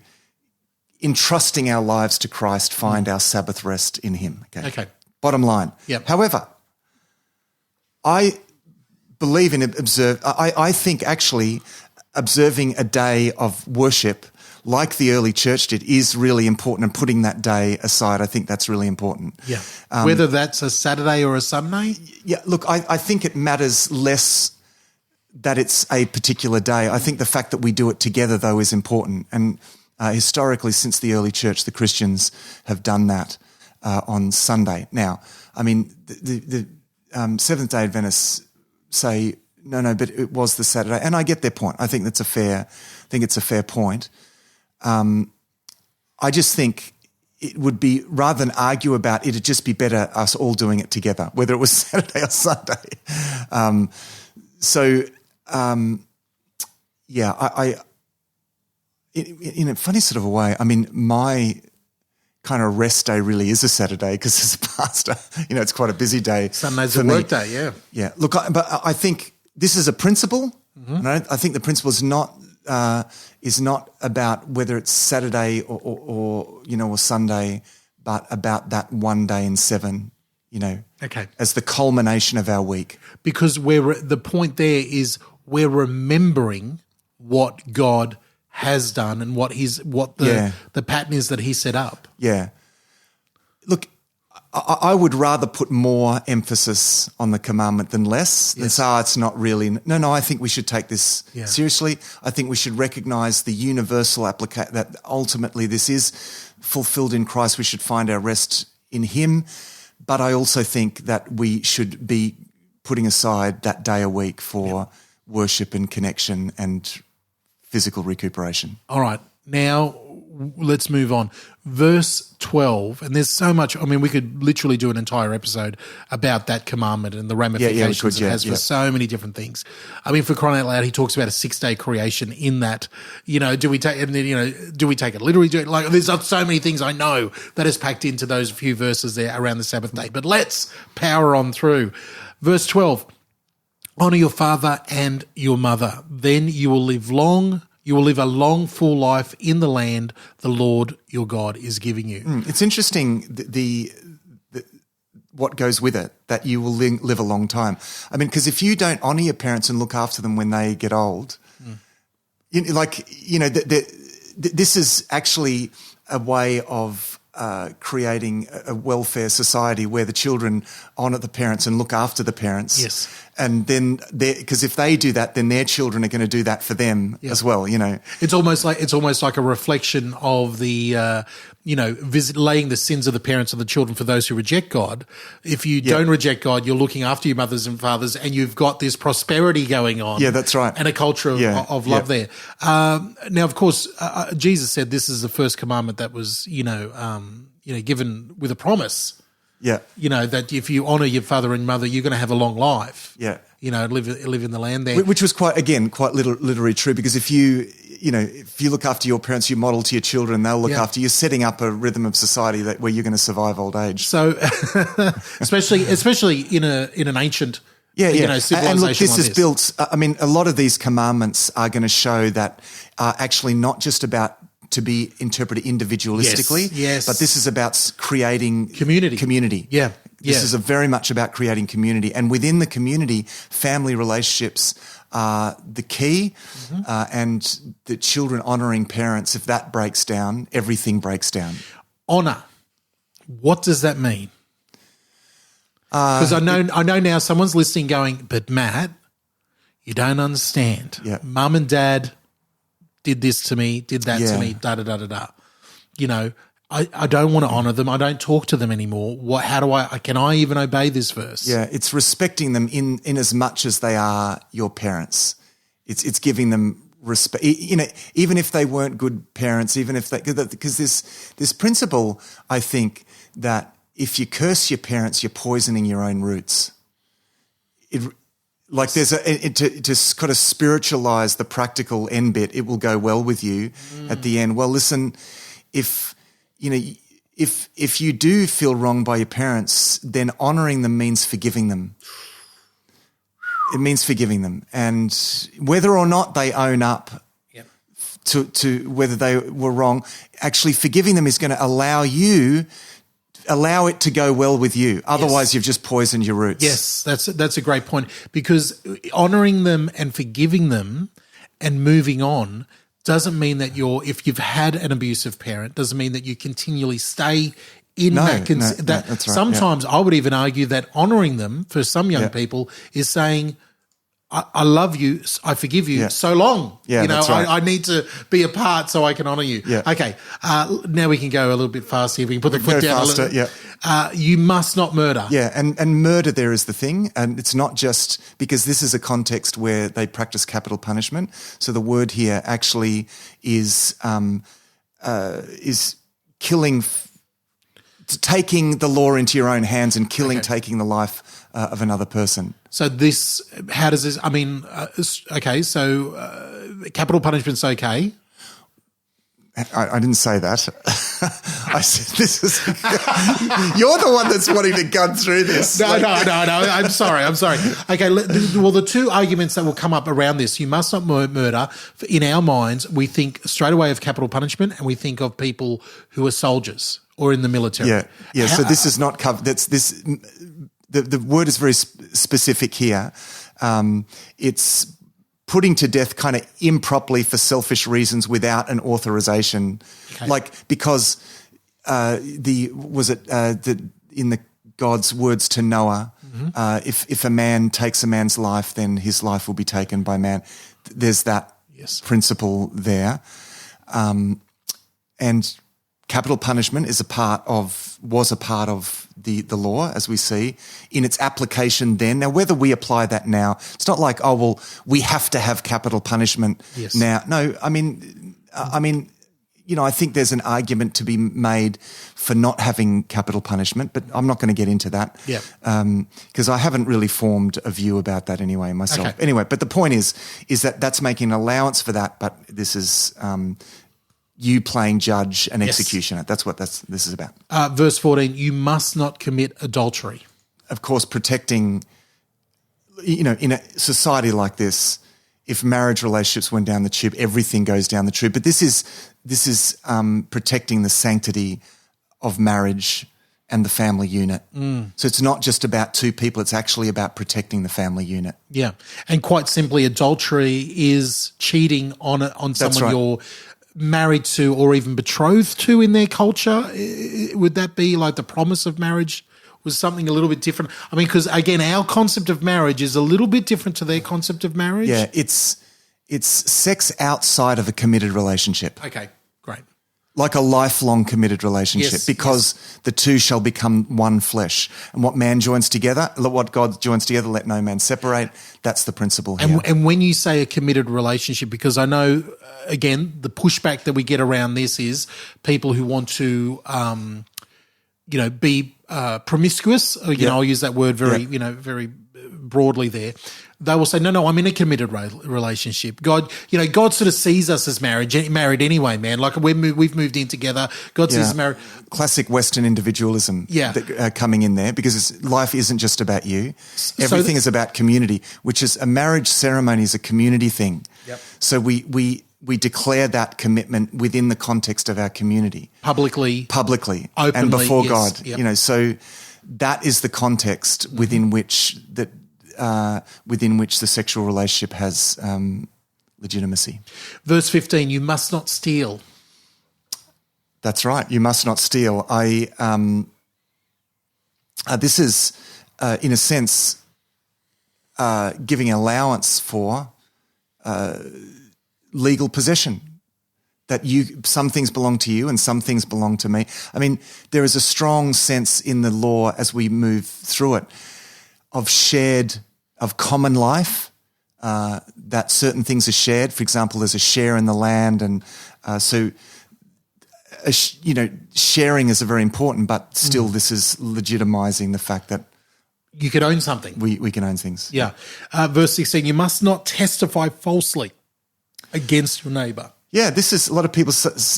entrusting our lives to Christ, find our Sabbath rest in him. Okay. Bottom line. Yep. However, I believe in I think actually observing a day of worship like the early church did is really important, and putting that day aside, I think that's really important. Yeah. Whether that's a Saturday or a Sunday? Yeah, look, I think it matters less that it's a particular day. I think the fact that we do it together, though, is important. And historically, since the early church, the Christians have done that on Sunday. Now, I mean, the Seventh-day Adventists say, no, but it was the Saturday. And I get their point. I think it's a fair point. I just think it would be, rather than argue about it, it'd just be better us all doing it together, whether it was Saturday or Sunday. In a funny sort of a way, I mean, my kind of rest day really is a Saturday because as a pastor, it's quite a busy day. Sunday's for a me. work day, yeah. Yeah. Look, but I think this is a principle. Mm-hmm. I think the principle is not about whether it's Saturday or Sunday, but about that one day in seven, Okay. as the culmination of our week. Because the point there is we're remembering what God has done and what the pattern is that he set up. Yeah. Look, I would rather put more emphasis on the commandment than less. Yes. It's not really. No, I think we should take this seriously. I think we should recognize the universal application that ultimately this is fulfilled in Christ. We should find our rest in him. But I also think that we should be putting aside that day a week for worship and connection and physical recuperation. All right. Now let's move on. Verse 12, and there's so much, I mean, we could literally do an entire episode about that commandment and the ramifications it has for so many different things. I mean, for crying out loud, he talks about a 6-day creation in that, do we take it literally? There's so many things I know that is packed into those few verses there around the Sabbath day. But let's power on through. Verse 12, honor your father and your mother, then you will live a long, full life in the land the Lord your God is giving you. It's interesting the what goes with it, that you will live a long time. I mean, because if you don't honour your parents and look after them when they get old, this is actually a way of creating a welfare society where the children honour the parents and look after the parents. Yes. And then, because if they do that, then their children are going to do that for them as well. It's almost like a reflection of the laying the sins of the parents and the children for those who reject God. If you don't reject God, you're looking after your mothers and fathers, and you've got this prosperity going on. Yeah, that's right. And a culture of love there. Now, of course, Jesus said this is the first commandment that was given with a promise. Yeah. That if you honour your father and mother, you're going to have a long life. Yeah. Live in the land there. Which was quite literally true, because if you look after your parents, you model to your children, they'll look after you, setting up a rhythm of society where you're going to survive old age. So, especially in an ancient civilization. And look, this like is built, a lot of these commandments are going to show that are actually not just about to be interpreted individualistically, yes. but this is about creating community. Yeah. This is very much about creating community. And within the community, family relationships are the key, and the children honouring parents. If that breaks down, everything breaks down. Honour. What does that mean? Because I know now someone's listening going, but Matt, you don't understand. Yeah. Mum and Dad did this to me, did that to me, da-da-da-da-da. You know, I don't want to honour them. I don't talk to them anymore. Can I even obey this verse? Yeah, it's respecting them in as much as they are your parents. It's giving them respect. You know, even if they weren't good parents, even if they, because this principle, I think, that if you curse your parents, you're poisoning your own roots. Like there's to kind of spiritualize the practical end bit, it will go well with you at the end. Well, listen, if you do feel wronged by your parents, then honouring them means forgiving them. It means forgiving them, and whether or not they own up to whether they were wrong, actually forgiving them is going to allow it to go well with you. Otherwise, you've just poisoned your roots. Yes, that's a great point, because honouring them and forgiving them and moving on doesn't mean that if you've had an abusive parent, doesn't mean that you continually stay in that. That's right. Sometimes I would even argue that honouring them for some young people is saying, I love you, I forgive you, so long. Yeah, you know, that's right. I need to be apart so I can honour you. Yeah. Okay, now we can go a little bit faster. We can put the foot down faster, a little. You must not murder. Yeah, and murder there is the thing, and it's not just because this is a context where they practice capital punishment. So the word here actually is killing, taking the law into your own hands and killing, taking the life of another person. So how does this, I mean, okay, so capital punishment's okay. I didn't say that. I said this is. You're the one that's wanting to gun through this. No. I'm sorry. Okay, well, the two arguments that will come up around this, you must not murder. In our minds, we think straight away of capital punishment, and we think of people who are soldiers or in the military. Yeah. So this is not covered. That's this. The word is very specific here. It's putting to death kind of improperly for selfish reasons without an authorization, like because in the God's words to Noah, if a man takes a man's life, then his life will be taken by man. There's that principle there, and capital punishment was a part of the law, as we see in its application then. Now, whether we apply that now, it's not like, oh, well, we have to have capital punishment now. No, I mean, you know, I think there's an argument to be made for not having capital punishment, but I'm not going to get into that because I haven't really formed a view about that anyway myself. Okay. Anyway, but the point is that that's making an allowance for that, but this is you playing judge and executioner. That's what this is about. Verse 14, you must not commit adultery. Of course, protecting, you know, in a society like this, if marriage relationships went down the tube, everything goes down the tube. But this is protecting the sanctity of marriage and the family unit. So it's not just about two people, it's actually about protecting the family unit. Yeah. And quite simply, adultery is cheating on someone you're married to or even betrothed to in their culture. Would that be like the promise of marriage was something a little bit different? I mean, because again, our concept of marriage is a little bit different to their concept of marriage. Yeah, it's sex outside of a committed relationship. Okay, great. Like a lifelong committed relationship, because the two shall become one flesh. And what man joins together, what God joins together, let no man separate. That's the principle here. And when you say a committed relationship, because I know, again, the pushback that we get around this is people who want to, be promiscuous. I'll use that word very broadly there. They will say, no, I'm in a committed relationship. God sort of sees us as married anyway, man. Like we've moved in together. God sees us married. Classic Western individualism coming in there, because life isn't just about you. Everything is about community, which is a marriage ceremony is a community thing. Yep. So we declare that commitment within the context of our community. Publicly, openly, and before God. Yep. So that is the context within which the sexual relationship has legitimacy. Verse 15, you must not steal. That's right. You must not steal. This is, in a sense, giving allowance for legal possession. That some things belong to you and some things belong to me. I mean, there is a strong sense in the law as we move through it of common life, that certain things are shared. For example, there's a share in the land, and sharing is very important, but still this is legitimizing the fact that you could own something. We can own things. Yeah. Verse 16, you must not testify falsely against your neighbour. Yeah, this is, a lot of people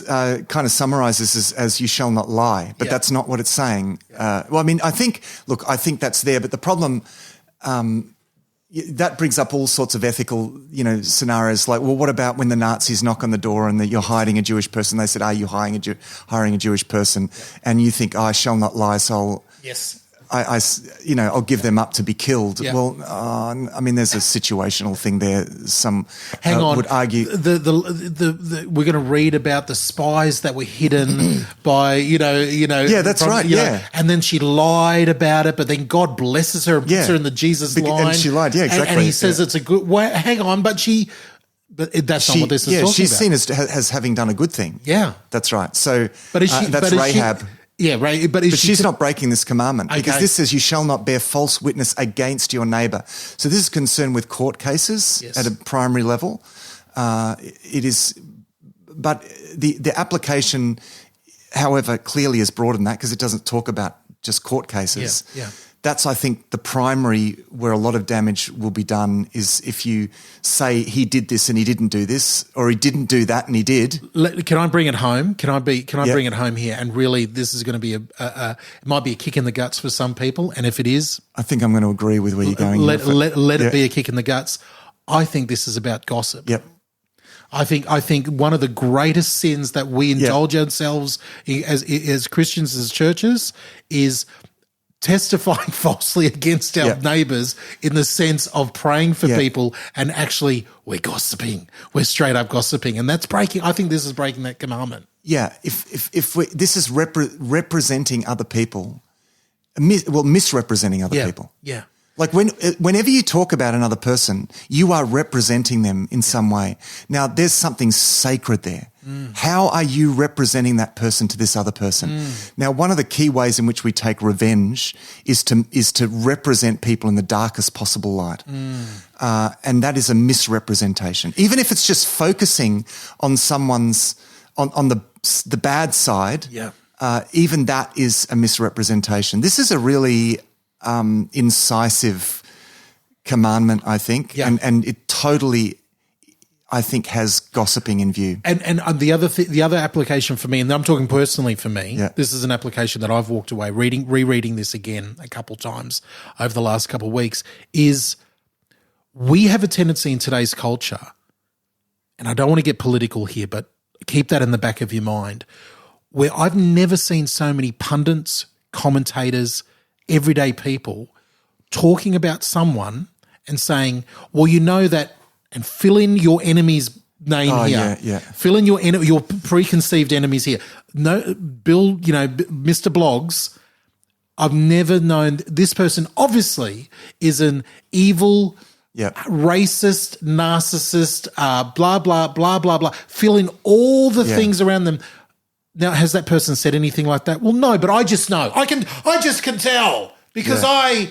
kind of summarize this as you shall not lie, but that's not what it's saying. Well, I mean, I think that's there, but the problem, that brings up all sorts of ethical, scenarios like, well, what about when the Nazis knock on the door and you're hiding a Jewish person? They said, are you hiring a Jewish person? And you think, I shall not lie, so I'll give them up to be killed. Yeah. Well, I mean, there's a situational thing there. Some would argue we're going to read about the spies that were hidden by Yeah, that's right. Yeah, and then she lied about it, but then God blesses her and puts her in the Jesus line, and she lied. Yeah, exactly. And he says it's a good. Well, hang on, but that's not what this is talking about. She's seen as having done a good thing. Yeah, that's right. So, that's Rahab. Yeah, right. But she's not breaking this commandment because this says you shall not bear false witness against your neighbour. So this is concerned with court cases at a primary level. It is, but the application, however, clearly is broader than that because it doesn't talk about just court cases. Yeah. That's, I think, the primary where a lot of damage will be done is if you say he did this and he didn't do this, or he didn't do that and he did. Can I bring it home? Can I bring it home here? And really, this is going to be it might be a kick in the guts for some people. And if it is, I think I'm going to agree with where you're going. Let it be a kick in the guts. I think this is about gossip. Yep. I think one of the greatest sins that we indulge ourselves as Christians, as churches, is testifying falsely against our neighbours in the sense of praying for people and actually we're gossiping. We're straight up gossiping. And that's breaking. I think this is breaking that commandment. Yeah. If this is representing other people, misrepresenting other people. Yeah. Like whenever you talk about another person, you are representing them in some way. Now, there's something sacred there. How are you representing that person to this other person? Now, one of the key ways in which we take revenge is to represent people in the darkest possible light. And that is a misrepresentation. Even if it's just focusing on someone's, on the bad side, even that is a misrepresentation. This is a really incisive commandment, I think, and it totally, I think, has gossiping in view. And the other application for me, and I'm talking personally for me, this is an application that I've walked away rereading this again a couple times over the last couple of weeks, is we have a tendency in today's culture, and I don't want to get political here, but keep that in the back of your mind, where I've never seen so many pundits, commentators, everyday people talking about someone and saying, well, you know that, and fill in your enemy's name here. Fill in your preconceived enemies here. No, Bill, Mr. Blogs, I've never known this person obviously is an evil, racist, narcissist, blah, blah, blah, blah, blah. Fill in all the things around them. Now, has that person said anything like that? Well, no, but I just know. I just can tell because and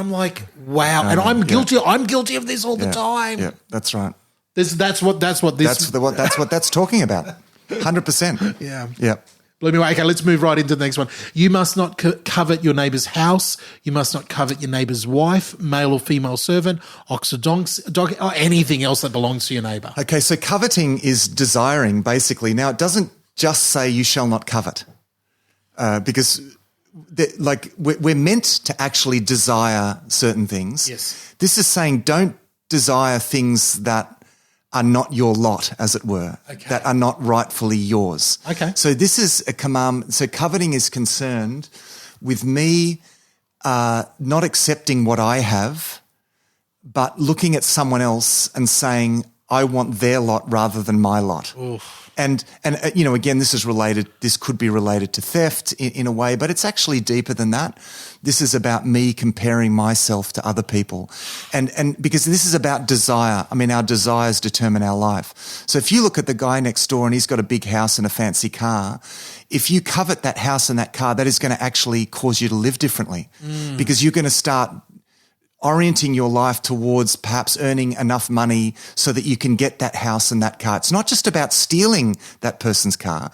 I'm like, wow. And I'm guilty. I'm guilty of this all the time. Yeah, that's right. That's what that's talking about. 100%. Yeah. Anyway, okay, let's move right into the next one. You must not covet your neighbour's house. You must not covet your neighbour's wife, male or female servant, ox or dog, or anything else that belongs to your neighbour. Okay, so coveting is desiring, basically. Now, it doesn't just say you shall not covet, because we're meant to actually desire certain things. Yes. This is saying don't desire things that are not your lot, as it were, that are not rightfully yours. Okay. So this is a command. So coveting is concerned with me not accepting what I have, but looking at someone else and saying, I want their lot rather than my lot. Oof. And again, this could be related to theft in a way, but it's actually deeper than that. This is about me comparing myself to other people. And because this is about desire. I mean, our desires determine our life. So if you look at the guy next door and he's got a big house and a fancy car, if you covet that house and that car, that is going to actually cause you to live differently because you're going to start orienting your life towards perhaps earning enough money so that you can get that house and that car. It's not just about stealing that person's car.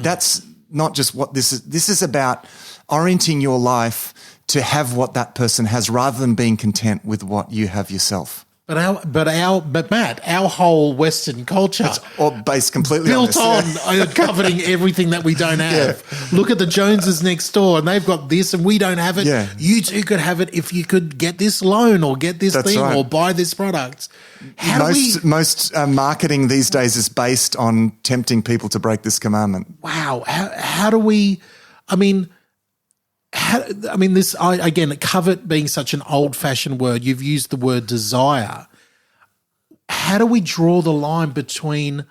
That's not just what this is. This is about orienting your life to have what that person has rather than being content with what you have yourself. But Matt, our whole Western culture, it's all based completely built on on coveting everything that we don't have. Yeah. Look at the Joneses next door, and they've got this, and we don't have it. Yeah. You too could have it if you could get this loan or get this That's thing right. or buy this product. Most marketing these days is based on tempting people to break this commandment. Wow, how do we? Again, covet being such an old-fashioned word, you've used the word desire. How do we draw the line between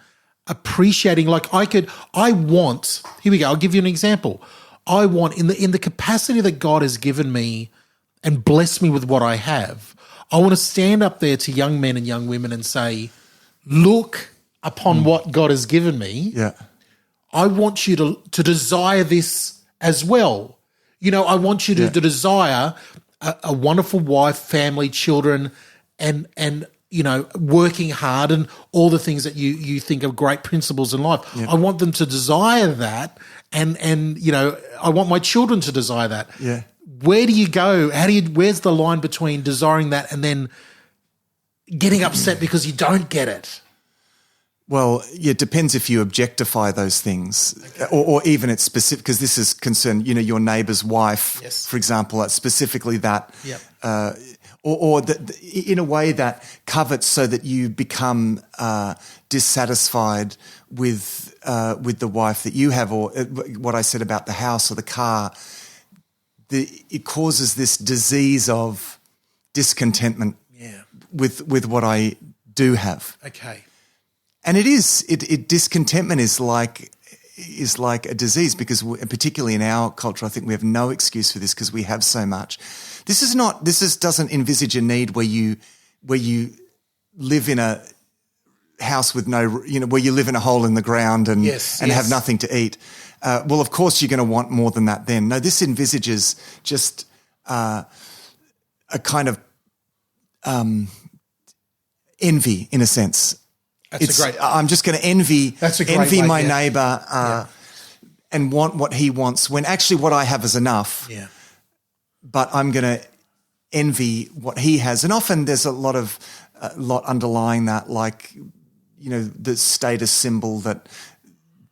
appreciating, here we go, I'll give you an example. I want, in the capacity that God has given me and blessed me with what I have, I want to stand up there to young men and young women and say, look upon what God has given me. Yeah. I want you to desire this as well. I want you to desire a wonderful wife, family, children, and working hard and all the things that you think are great principles in life. Yeah. I want them to desire that, and I want my children to desire that. Yeah. Where do you go? Where's the line between desiring that and then getting upset because you don't get it? Well, it depends if you objectify those things, or even it's specific, because this is concerned, your neighbour's wife, yes, for example, specifically that, yep. In a way that covets so that you become dissatisfied with the wife that you have, or what I said about the house or the car. It causes this disease of discontentment with what I do have. Okay. And discontentment is like a disease, because particularly in our culture, I think we have no excuse for this because we have so much. This doesn't envisage a need where you live in a house with no, where you live in a hole in the ground and have nothing to eat. Well, of course you're going to want more than that then. No, this envisages just a kind of envy in a sense. I'm just going to envy my neighbour and want what he wants, when actually what I have is enough. Yeah. But I'm going to envy what he has, and often there's a lot underlying that, like the status symbol that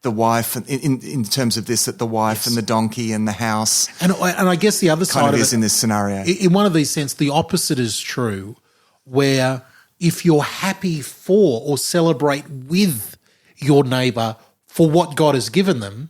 the wife, in terms of this, that the wife and the donkey and the house, and I guess the other side of it is in this scenario. In one of these sense, the opposite is true, where if you're happy for or celebrate with your neighbour for what God has given them,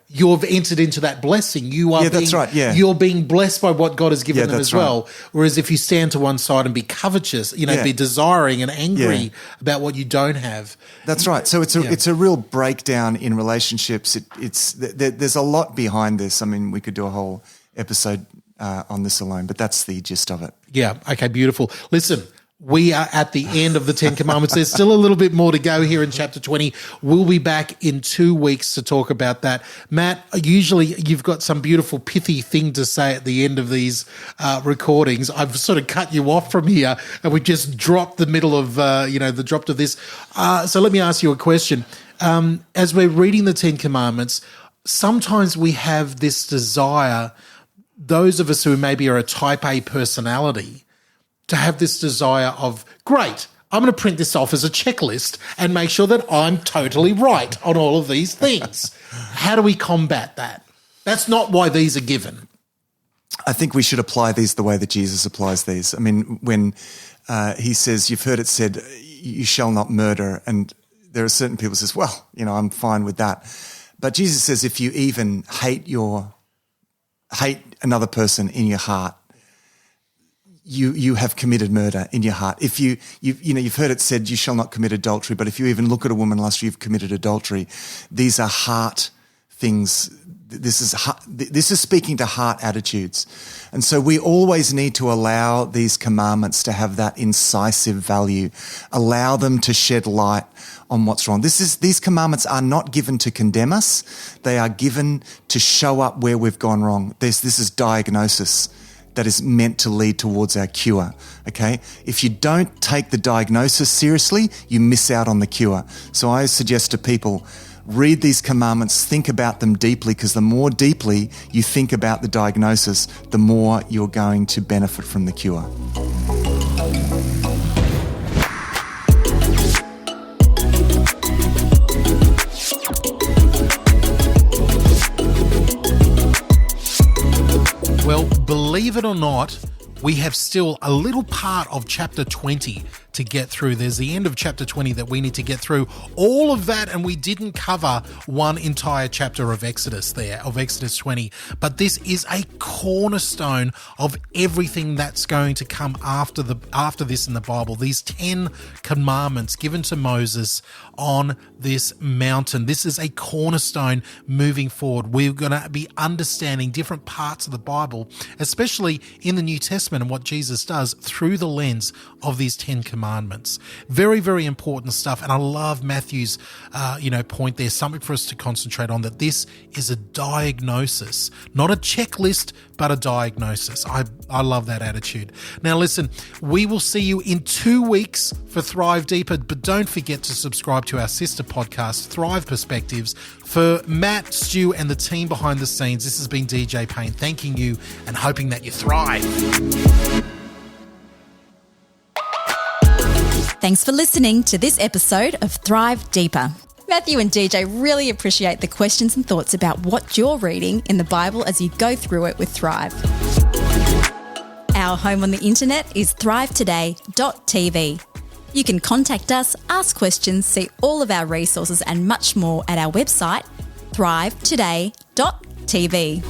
you've entered into that blessing. That's right. Yeah. You're being blessed by what God has given them as well. Right. Whereas if you stand to one side and be covetous, be desiring and angry about what you don't have. That's right. So it's a real breakdown in relationships. There's a lot behind this. I mean, we could do a whole episode on this alone, but that's the gist of it. Yeah. Okay. Beautiful. Listen. We are at the end of the 10 Commandments. There's still a little bit more to go here in chapter 20. We'll be back in 2 weeks to talk about that. Matt, usually you've got some beautiful pithy thing to say at the end of these recordings. I've sort of cut you off from here, and we just dropped the middle of, the drop of this. So let me ask you a question. As we're reading the 10 Commandments, sometimes we have this desire, those of us who maybe are a type A personality, to have this desire of, great, I'm going to print this off as a checklist and make sure that I'm totally right on all of these things. How do we combat that? That's not why these are given. I think we should apply these the way that Jesus applies these. I mean, when he says, you've heard it said, you shall not murder, and there are certain people who says, well, I'm fine with that. But Jesus says, if you even hate another person in your heart, you have committed murder in your heart. If you've heard it said, you shall not commit adultery, but if you even look at a woman lust, you've committed adultery. These are heart things. This is speaking to heart attitudes. And so we always need to allow these commandments to have that incisive value, allow them to shed light on what's wrong. These commandments are not given to condemn us. They are given to show up where we've gone wrong. This is diagnosis that is meant to lead towards our cure, okay? If you don't take the diagnosis seriously, you miss out on the cure. So I suggest to people, read these commandments, think about them deeply, because the more deeply you think about the diagnosis, the more you're going to benefit from the cure. Well, believe it or not, we have still a little part of chapter 20 to get through. There's the end of chapter 20 that we need to get through. All of that, and we didn't cover one entire chapter of Exodus 20. But this is a cornerstone of everything that's going to come after this in the Bible. These 10 commandments given to Moses on this mountain. This is a cornerstone moving forward. We're going to be understanding different parts of the Bible, especially in the New Testament, and what Jesus does through the lens of these 10 commandments. Very, very important stuff. And I love Matthew's, point there, something for us to concentrate on, that this is a diagnosis, not a checklist, but a diagnosis. I love that attitude. Now, listen, we will see you in 2 weeks for Thrive Deeper, but don't forget to subscribe to our sister podcast, Thrive Perspectives. For Matt, Stu, and the team behind the scenes, this has been DJ Payne, thanking you and hoping that you thrive. Thanks for listening to this episode of Thrive Deeper. Matthew and DJ really appreciate the questions and thoughts about what you're reading in the Bible as you go through it with Thrive. Our home on the internet is thrivetoday.tv. You can contact us, ask questions, see all of our resources and much more at our website, thrivetoday.tv.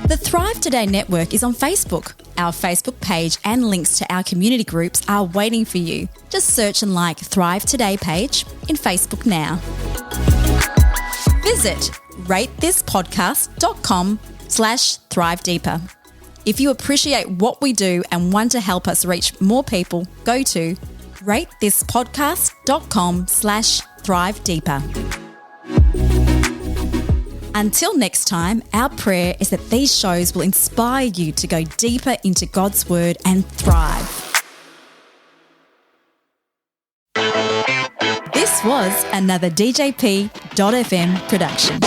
The Thrive Today Network is on Facebook. Our Facebook page and links to our community groups are waiting for you. Just search and like Thrive Today page in Facebook now. Visit ratethispodcast.com/Thrive Deeper. If you appreciate what we do and want to help us reach more people, go to ratethispodcast.com/Thrive Deeper. Until next time, our prayer is that these shows will inspire you to go deeper into God's Word and thrive. This was another DJP.FM production.